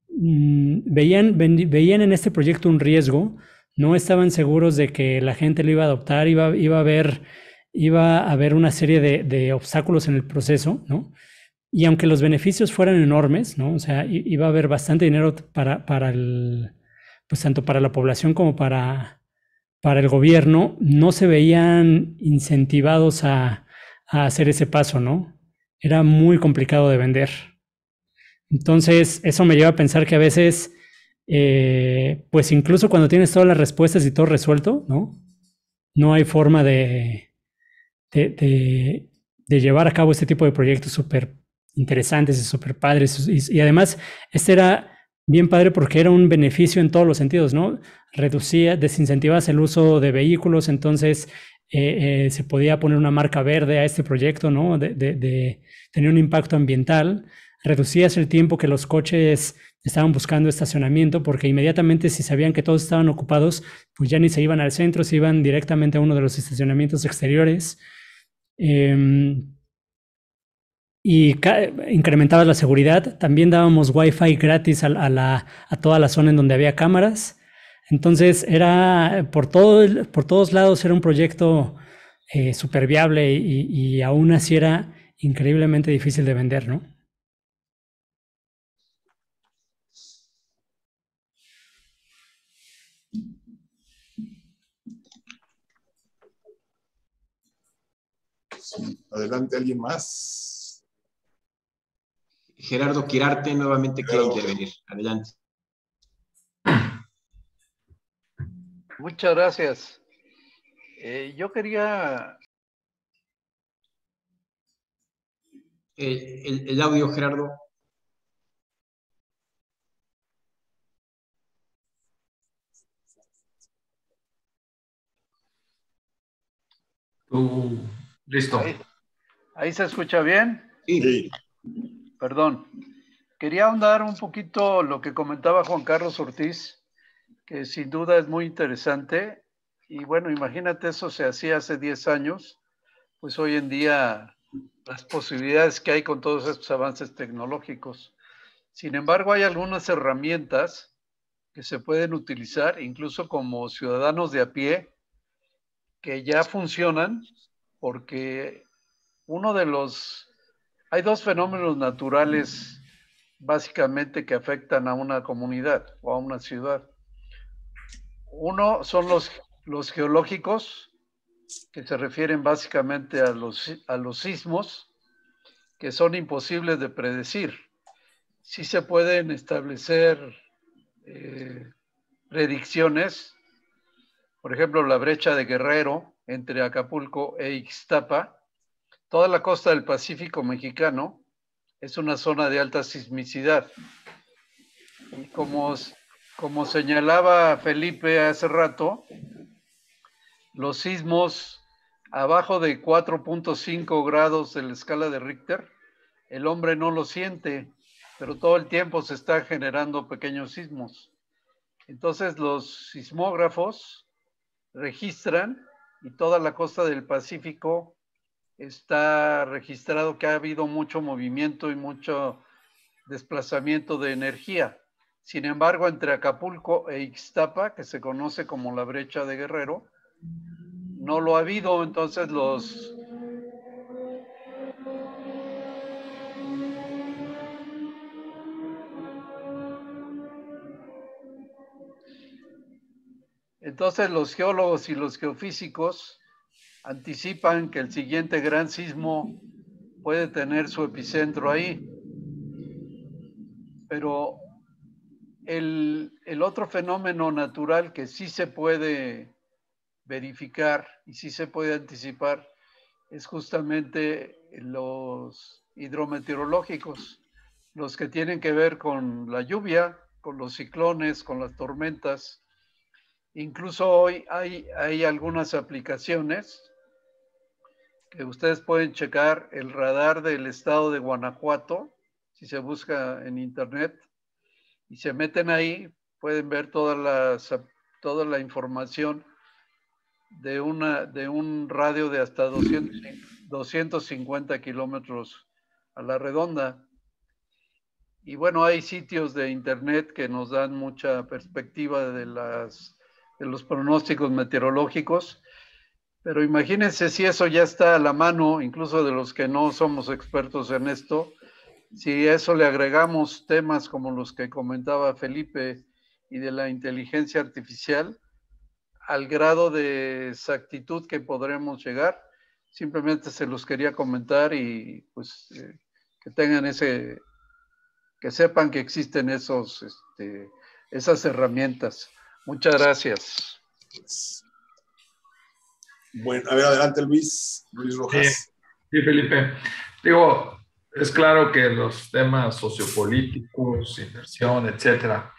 en este proyecto un riesgo, no estaban seguros de que la gente lo iba a adoptar, iba a haber una serie de obstáculos en el proceso, ¿no? Y aunque los beneficios fueran enormes, ¿no? O sea, iba a haber bastante dinero pues tanto para la población como para el gobierno, no se veían incentivados a hacer ese paso, ¿no? Era muy complicado de vender. Entonces, eso me lleva a pensar que a veces, pues incluso cuando tienes todas las respuestas y todo resuelto, ¿no? No hay forma de llevar a cabo este tipo de proyectos súper interesantes y súper padres. Y además, este era bien padre porque era un beneficio en todos los sentidos, ¿no? Desincentivas el uso de vehículos, entonces se podía poner una marca verde a este proyecto, ¿no? De tener un impacto ambiental. Reducías el tiempo que los coches estaban buscando estacionamiento, porque inmediatamente si sabían que todos estaban ocupados, pues ya ni se iban al centro, se iban directamente a uno de los estacionamientos exteriores. Y incrementabas la seguridad. También dábamos Wi-Fi gratis a toda la zona en donde había cámaras. Entonces era por todos lados era un proyecto súper viable y aún así era increíblemente difícil de vender, ¿no? Sí, adelante, ¿alguien más? Gerardo Quirarte nuevamente quiere intervenir. Adelante. Muchas gracias. Yo quería... El audio, Gerardo. Listo. ¿Ahí se escucha bien? Sí. Perdón. Quería ahondar un poquito lo que comentaba Juan Carlos Ortiz, que sin duda es muy interesante. Y bueno, imagínate, eso se hacía hace 10 años, pues hoy en día las posibilidades que hay con todos estos avances tecnológicos. Sin embargo, hay algunas herramientas que se pueden utilizar, incluso como ciudadanos de a pie, que ya funcionan, porque hay dos fenómenos naturales básicamente que afectan a una comunidad o a una ciudad. Uno son los geológicos, que se refieren básicamente a los sismos, que son imposibles de predecir. Sí se pueden establecer predicciones, por ejemplo, la brecha de Guerrero entre Acapulco e Ixtapa. Toda la costa del Pacífico mexicano es una zona de alta sismicidad. Y como señalaba Felipe hace rato, los sismos abajo de 4.5 grados de la escala de Richter, el hombre no lo siente, pero todo el tiempo se está generando pequeños sismos. Entonces los sismógrafos registran, y toda la costa del Pacífico está registrado que ha habido mucho movimiento y mucho desplazamiento de energía. Sin embargo, entre Acapulco e Ixtapa, que se conoce como la brecha de Guerrero, no lo ha habido. Entonces los geólogos y los geofísicos anticipan que el siguiente gran sismo puede tener su epicentro ahí. Pero el otro fenómeno natural que sí se puede verificar y sí se puede anticipar es justamente los hidrometeorológicos, los que tienen que ver con la lluvia, con los ciclones, con las tormentas. Incluso hoy hay algunas aplicaciones que ustedes pueden checar el radar del estado de Guanajuato, si se busca en internet, y se meten ahí, pueden ver toda la información de un radio de hasta 250 kilómetros a la redonda. Y bueno, hay sitios de internet que nos dan mucha perspectiva de los pronósticos meteorológicos, pero imagínense si eso ya está a la mano, incluso de los que no somos expertos en esto. Si a eso le agregamos temas como los que comentaba Felipe y de la inteligencia artificial, al grado de exactitud que podremos llegar, simplemente se los quería comentar y pues que tengan que sepan que existen esas herramientas. Muchas gracias. Bueno, a ver, adelante Luis Rojas. Sí, Felipe. Digo, es claro que los temas sociopolíticos, inversión, etcétera,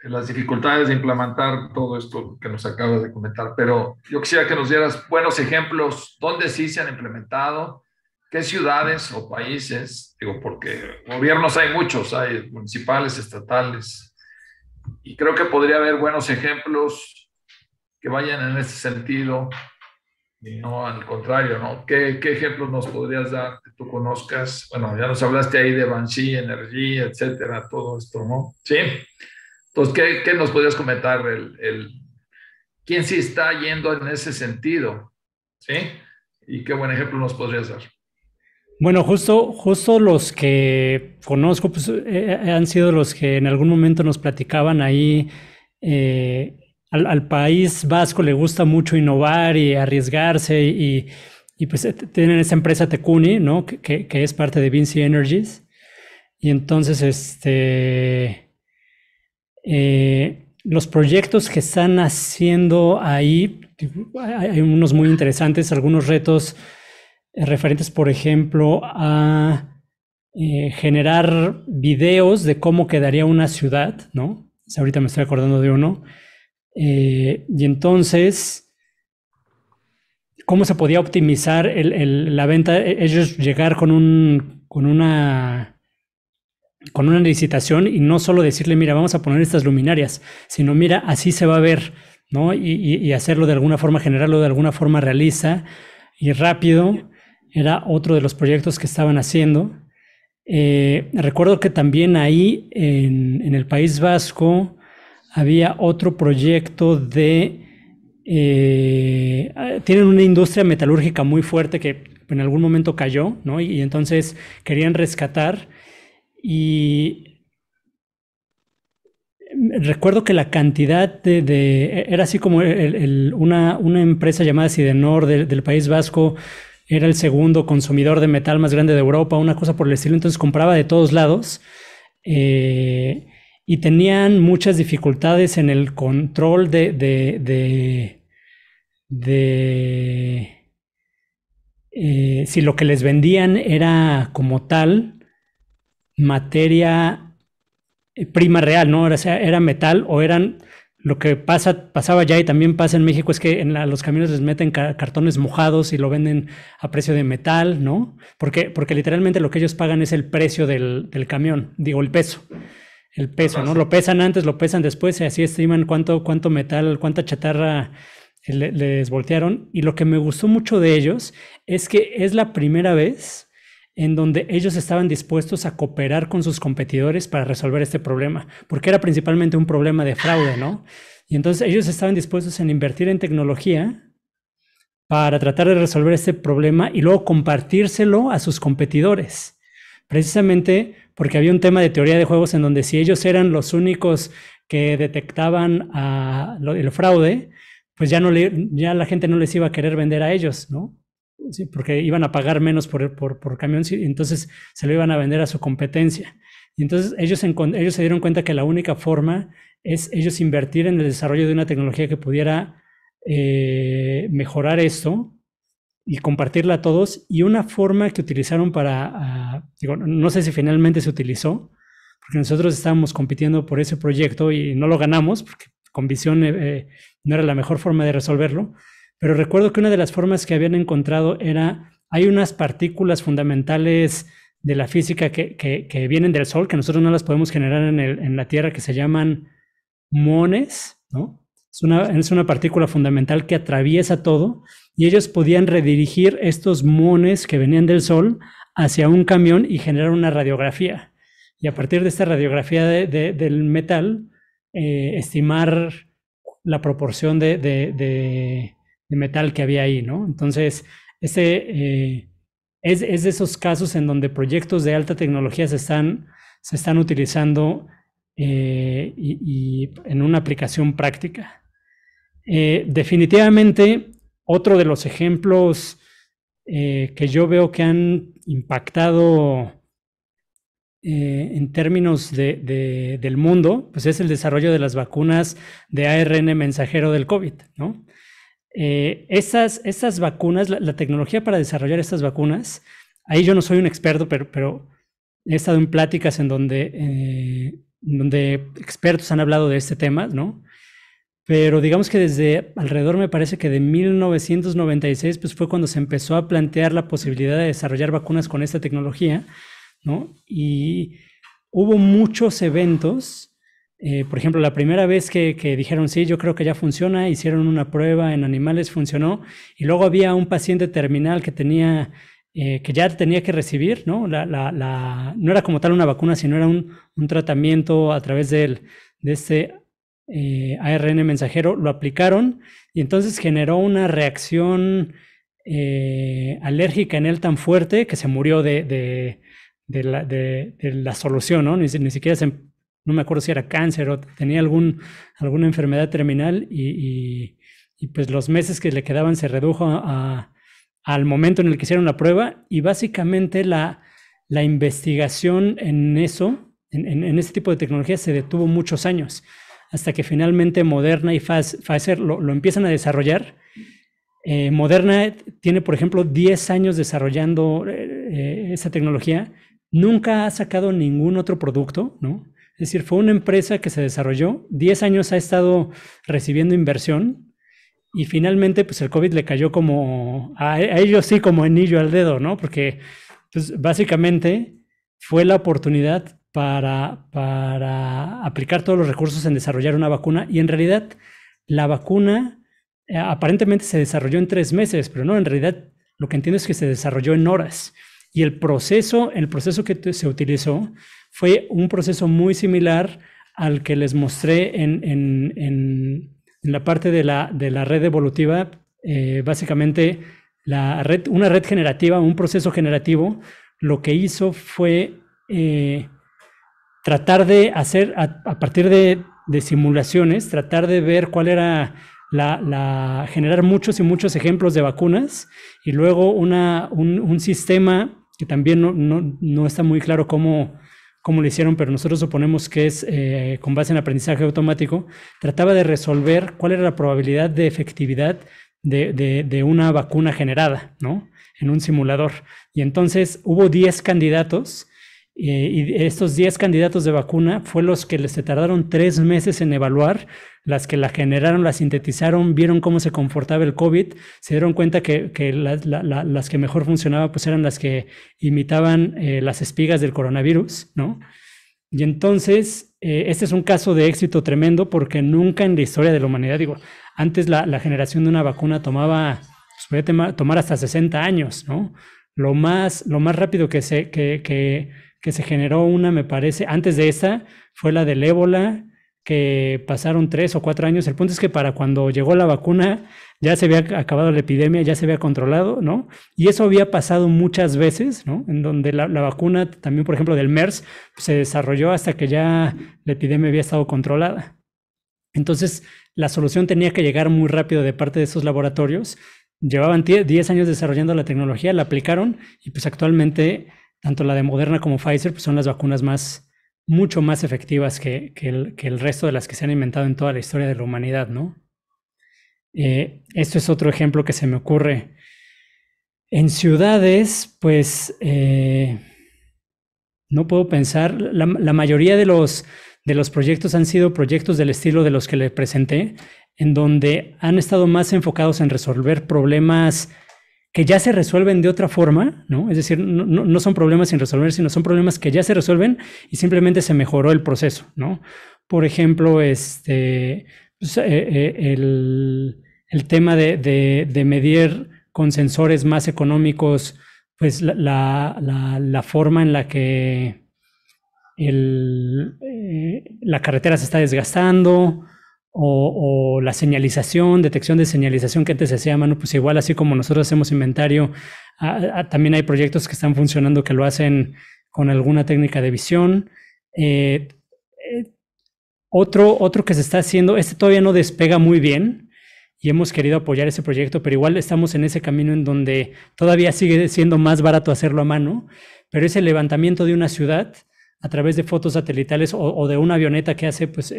las dificultades de implementar todo esto que nos acabas de comentar, pero yo quisiera que nos dieras buenos ejemplos, dónde sí se han implementado, qué ciudades o países, digo, porque gobiernos hay muchos, hay municipales, estatales, y creo que podría haber buenos ejemplos que vayan en ese sentido, y no al contrario, ¿no? ¿Qué ejemplos nos podrías dar que tú conozcas? Bueno, ya nos hablaste ahí de Banshee, Energy, etcétera, todo esto, ¿no? Sí. Entonces, ¿qué nos podrías comentar? ¿Quién sí está yendo en ese sentido? ¿Sí? ¿Y qué buen ejemplo nos podrías dar? Bueno, justo los que conozco pues, han sido los que en algún momento nos platicaban ahí. Al País Vasco le gusta mucho innovar y arriesgarse y pues tienen esa empresa Tecuni, ¿no? Que es parte de Vinci Energies. Y entonces los proyectos que están haciendo ahí, hay unos muy interesantes, algunos retos referentes, por ejemplo, a generar videos de cómo quedaría una ciudad, ¿no? O sea, ahorita me estoy acordando de uno. Y entonces, cómo se podía optimizar la venta, ellos llegar con una licitación y no solo decirle, mira, vamos a poner estas luminarias, sino mira, así se va a ver, ¿no? Y hacerlo de alguna forma, generarlo de alguna forma realista y rápido. Era otro de los proyectos que estaban haciendo. Recuerdo que también ahí en el País Vasco había otro proyecto tienen una industria metalúrgica muy fuerte que en algún momento cayó, ¿no? Y entonces querían rescatar, y recuerdo que la cantidad era así como una empresa llamada Sidenor del País Vasco era el segundo consumidor de metal más grande de Europa, una cosa por el estilo. Entonces compraba de todos lados, y tenían muchas dificultades en el control si lo que les vendían era como tal materia prima real, ¿no? O sea, era metal o eran... Lo que pasaba ya y también pasa en México es que los camiones les meten cartones mojados y lo venden a precio de metal, ¿no? Porque literalmente lo que ellos pagan es el precio del camión, digo, el peso. El peso, ¿no? Lo pesan antes, lo pesan después y así estiman cuánto metal, cuánta chatarra les voltearon. Y lo que me gustó mucho de ellos es que es la primera vez en donde ellos estaban dispuestos a cooperar con sus competidores para resolver este problema, porque era principalmente un problema de fraude, ¿no? Y entonces ellos estaban dispuestos en invertir en tecnología para tratar de resolver este problema y luego compartírselo a sus competidores, precisamente porque había un tema de teoría de juegos en donde si ellos eran los únicos que detectaban el fraude, pues ya la gente no les iba a querer vender a ellos, ¿no? Sí, porque iban a pagar menos por camión, y entonces se lo iban a vender a su competencia. Y entonces ellos se dieron cuenta que la única forma es ellos invertir en el desarrollo de una tecnología que pudiera mejorar esto y compartirla a todos. Y una forma que utilizaron digo, no sé si finalmente se utilizó, porque nosotros estábamos compitiendo por ese proyecto y no lo ganamos, porque con visión no era la mejor forma de resolverlo. Pero recuerdo que una de las formas que habían encontrado hay unas partículas fundamentales de la física que vienen del Sol, que nosotros no las podemos generar en la Tierra, que se llaman muones, ¿no? Es una partícula fundamental que atraviesa todo, y ellos podían redirigir estos muones que venían del Sol hacia un camión y generar una radiografía. Y a partir de esta radiografía del metal, estimar la proporción de metal que había ahí, ¿no? Entonces, es de esos casos en donde proyectos de alta tecnología se están utilizando y en una aplicación práctica. Definitivamente, otro de los ejemplos que yo veo que han impactado en términos del mundo, pues es el desarrollo de las vacunas de ARN mensajero del COVID, ¿no? Estas vacunas, la tecnología para desarrollar estas vacunas, ahí yo no soy un experto, pero he estado en pláticas en donde expertos han hablado de este tema, ¿no? Pero digamos que desde alrededor, me parece que de 1996, pues fue cuando se empezó a plantear la posibilidad de desarrollar vacunas con esta tecnología, ¿no? Y hubo muchos eventos. Por ejemplo, la primera vez que dijeron, sí, yo creo que ya funciona, hicieron una prueba en animales, funcionó, y luego había un paciente terminal que ya tenía que recibir, ¿no? No era como tal una vacuna, sino era un tratamiento a través de este ARN mensajero, lo aplicaron, y entonces generó una reacción alérgica en él tan fuerte que se murió de la solución, ¿no? Ni siquiera no me acuerdo si era cáncer o tenía alguna enfermedad terminal, y pues los meses que le quedaban se redujo al momento en el que hicieron la prueba, y básicamente la investigación en eso, en este tipo de tecnología, se detuvo muchos años, hasta que finalmente Moderna y Pfizer lo empiezan a desarrollar. Moderna tiene, por ejemplo, 10 años desarrollando esa tecnología, nunca ha sacado ningún otro producto, ¿no? Es decir, fue una empresa que se desarrolló, 10 años ha estado recibiendo inversión, y finalmente pues el COVID le cayó como, a ellos sí como anillo al dedo, ¿no? Porque pues básicamente fue la oportunidad para aplicar todos los recursos en desarrollar una vacuna y en realidad la vacuna aparentemente se desarrolló en 3 meses, pero no, en realidad lo que entiendo es que se desarrolló en horas. Y el proceso que se utilizó fue un proceso muy similar al que les mostré en la parte de la red evolutiva. Básicamente, una red generativa, un proceso generativo, lo que hizo fue tratar de hacer, a partir de simulaciones, tratar de ver cuál era generar muchos y muchos ejemplos de vacunas y luego un sistema que también no está muy claro cómo lo hicieron, pero nosotros suponemos que es con base en aprendizaje automático, trataba de resolver cuál era la probabilidad de efectividad de una vacuna generada, ¿no? En un simulador. Y entonces hubo 10 candidatos y estos 10 candidatos de vacuna fue los que se tardaron 3 meses en evaluar, las que la generaron, la sintetizaron, vieron cómo se comportaba el COVID, se dieron cuenta que las que mejor funcionaban pues eran las que imitaban las espigas del coronavirus, ¿no? Y entonces este es un caso de éxito tremendo porque nunca en la historia de la humanidad, digo, antes la generación de una vacuna tomaba, pues podía tomar hasta 60 años, ¿no? Lo más rápido que se generó una, me parece, antes de esta, fue la del ébola, que pasaron 3 o 4 años. El punto es que para cuando llegó la vacuna ya se había acabado la epidemia, ya se había controlado, ¿no? Y eso había pasado muchas veces, ¿no? En donde la vacuna también, por ejemplo, del MERS, pues, se desarrolló hasta que ya la epidemia había estado controlada. Entonces, la solución tenía que llegar muy rápido de parte de esos laboratorios. Llevaban 10 años desarrollando la tecnología, la aplicaron y pues actualmente tanto la de Moderna como Pfizer pues son las vacunas mucho más efectivas que el resto de las que se han inventado en toda la historia de la humanidad, ¿no? Esto es otro ejemplo que se me ocurre. En ciudades, pues no puedo pensar, la mayoría de los proyectos han sido proyectos del estilo de los que le presenté, en donde han estado más enfocados en resolver problemas que ya se resuelven de otra forma, ¿no? Es decir, no son problemas sin resolver, sino son problemas que ya se resuelven y simplemente se mejoró el proceso, ¿no? Por ejemplo, pues, el tema de medir con sensores más económicos, pues la forma en la que la carretera se está desgastando, o la señalización, detección de señalización que antes se hacía a mano, pues igual así como nosotros hacemos inventario, también hay proyectos que están funcionando que lo hacen con alguna técnica de visión. Otro que se está haciendo, todavía no despega muy bien y hemos querido apoyar ese proyecto, pero igual estamos en ese camino en donde todavía sigue siendo más barato hacerlo a mano, pero es el levantamiento de una ciudad a través de fotos satelitales o de una avioneta que hace, pues,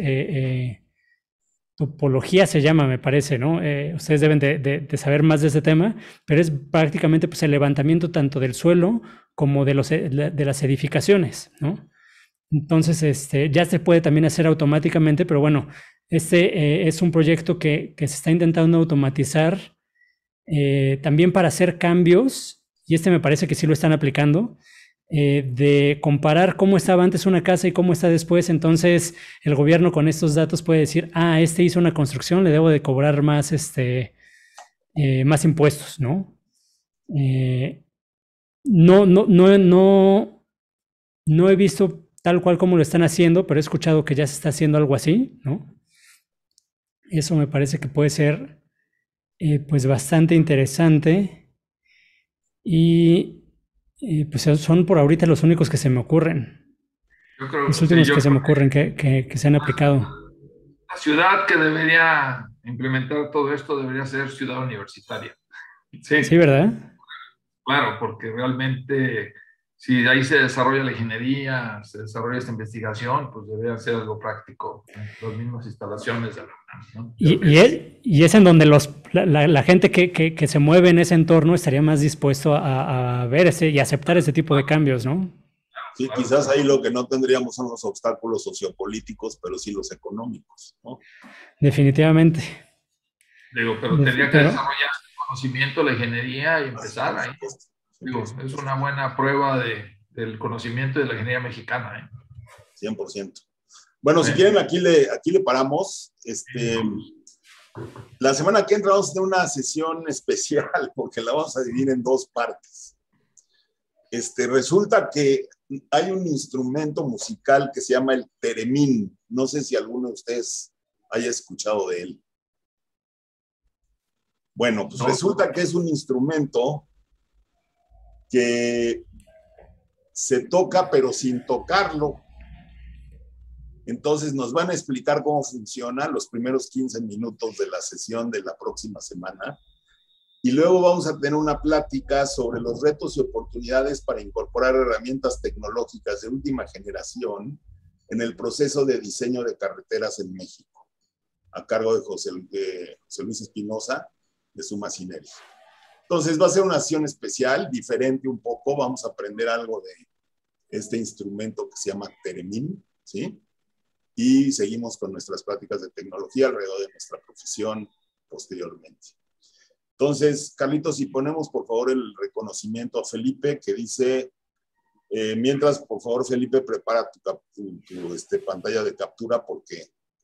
topología se llama, me parece, ¿no? Ustedes deben de saber más de ese tema, pero es prácticamente pues, el levantamiento tanto del suelo como de las edificaciones, ¿no? Entonces, ya se puede también hacer automáticamente, pero bueno, es un proyecto que se está intentando automatizar también para hacer cambios, y me parece que sí lo están aplicando, de comparar cómo estaba antes una casa y cómo está después. Entonces el gobierno con estos datos puede decir, hizo una construcción, le debo de cobrar más, más impuestos, ¿no? No he visto tal cual como lo están haciendo, pero he escuchado que ya se está haciendo algo así, ¿no? Eso me parece que puede ser pues bastante interesante y pues son por ahorita los únicos que se me ocurren. Yo creo, los últimos que se me ocurren que se han aplicado. La ciudad que debería implementar todo esto debería ser ciudad universitaria. Sí, ¿verdad? Claro, porque realmente si ahí se desarrolla la ingeniería, se desarrolla esta investigación, pues debería ser algo práctico, las mismas instalaciones de la UNAM, ¿no? Y es en donde la gente que se mueve en ese entorno estaría más dispuesto a ver y aceptar ese tipo de cambios, ¿no? Sí, quizás ahí lo que no tendríamos son los obstáculos sociopolíticos, pero sí los económicos, ¿no? Definitivamente. Digo, pero tendría que desarrollar conocimiento de la ingeniería y empezar ahí. Digo, es una buena prueba del conocimiento de la ingeniería mexicana. 100%. Bueno, si quieren, aquí le paramos. La semana que entra vamos a tener una sesión especial porque la vamos a dividir en 2 partes. Resulta que hay un instrumento musical que se llama el Theremin. No sé si alguno de ustedes haya escuchado de él. Bueno, pues resulta que es un instrumento que se toca pero sin tocarlo. Entonces nos van a explicar cómo funciona los primeros 15 minutos de la sesión de la próxima semana. Y luego vamos a tener una plática sobre los retos y oportunidades para incorporar herramientas tecnológicas de última generación en el proceso de diseño de carreteras en México, a cargo de José Luis Espinosa, de Suma Synergy. Entonces va a ser una sesión especial, diferente un poco. Vamos a aprender algo de este instrumento que se llama Theremin, ¿sí? Y seguimos con nuestras prácticas de tecnología alrededor de nuestra profesión posteriormente. Entonces, Carlitos, si ponemos por favor el reconocimiento a Felipe, que dice, mientras, por favor, Felipe, prepara tu pantalla de captura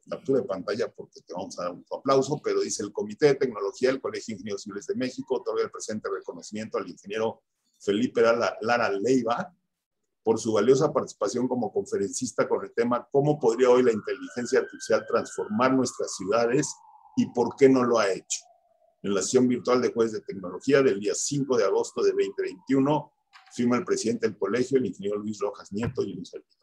de pantalla, porque te vamos a dar un aplauso, pero dice: el Comité de Tecnología del Colegio de Ingenieros Civiles de México otorga el presente reconocimiento al ingeniero Felipe Lara Leiva por su valiosa participación como conferencista con el tema ¿cómo podría hoy la inteligencia artificial transformar nuestras ciudades y por qué no lo ha hecho?, en la sesión virtual de Jueves de Tecnología del día 5 de agosto de 2021, firma el presidente del colegio, el ingeniero Luis Rojas Nieto y un servidor.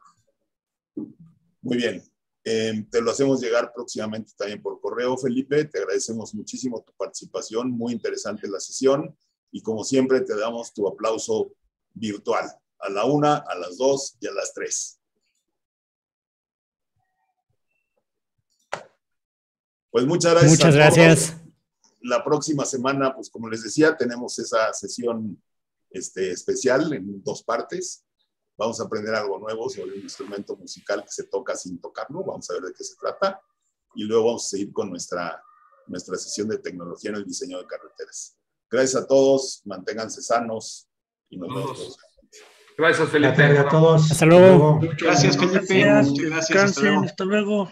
Muy bien, te lo hacemos llegar próximamente también por correo, Felipe. Te agradecemos muchísimo tu participación, muy interesante la sesión, y como siempre te damos tu aplauso virtual, a la 1, a las 2 y a las 3. Pues muchas gracias. Muchas gracias. La próxima semana, pues como les decía, tenemos esa sesión especial en 2 partes. Vamos a aprender algo nuevo sobre un instrumento musical que se toca sin tocarlo. Vamos a ver de qué se trata. Y luego vamos a seguir con nuestra sesión de tecnología en el diseño de carreteras. Gracias a todos, manténganse sanos y nos vemos. Gracias, Felipe. A todos. Hasta luego. Gracias, Felipe. Gracias. Hasta luego.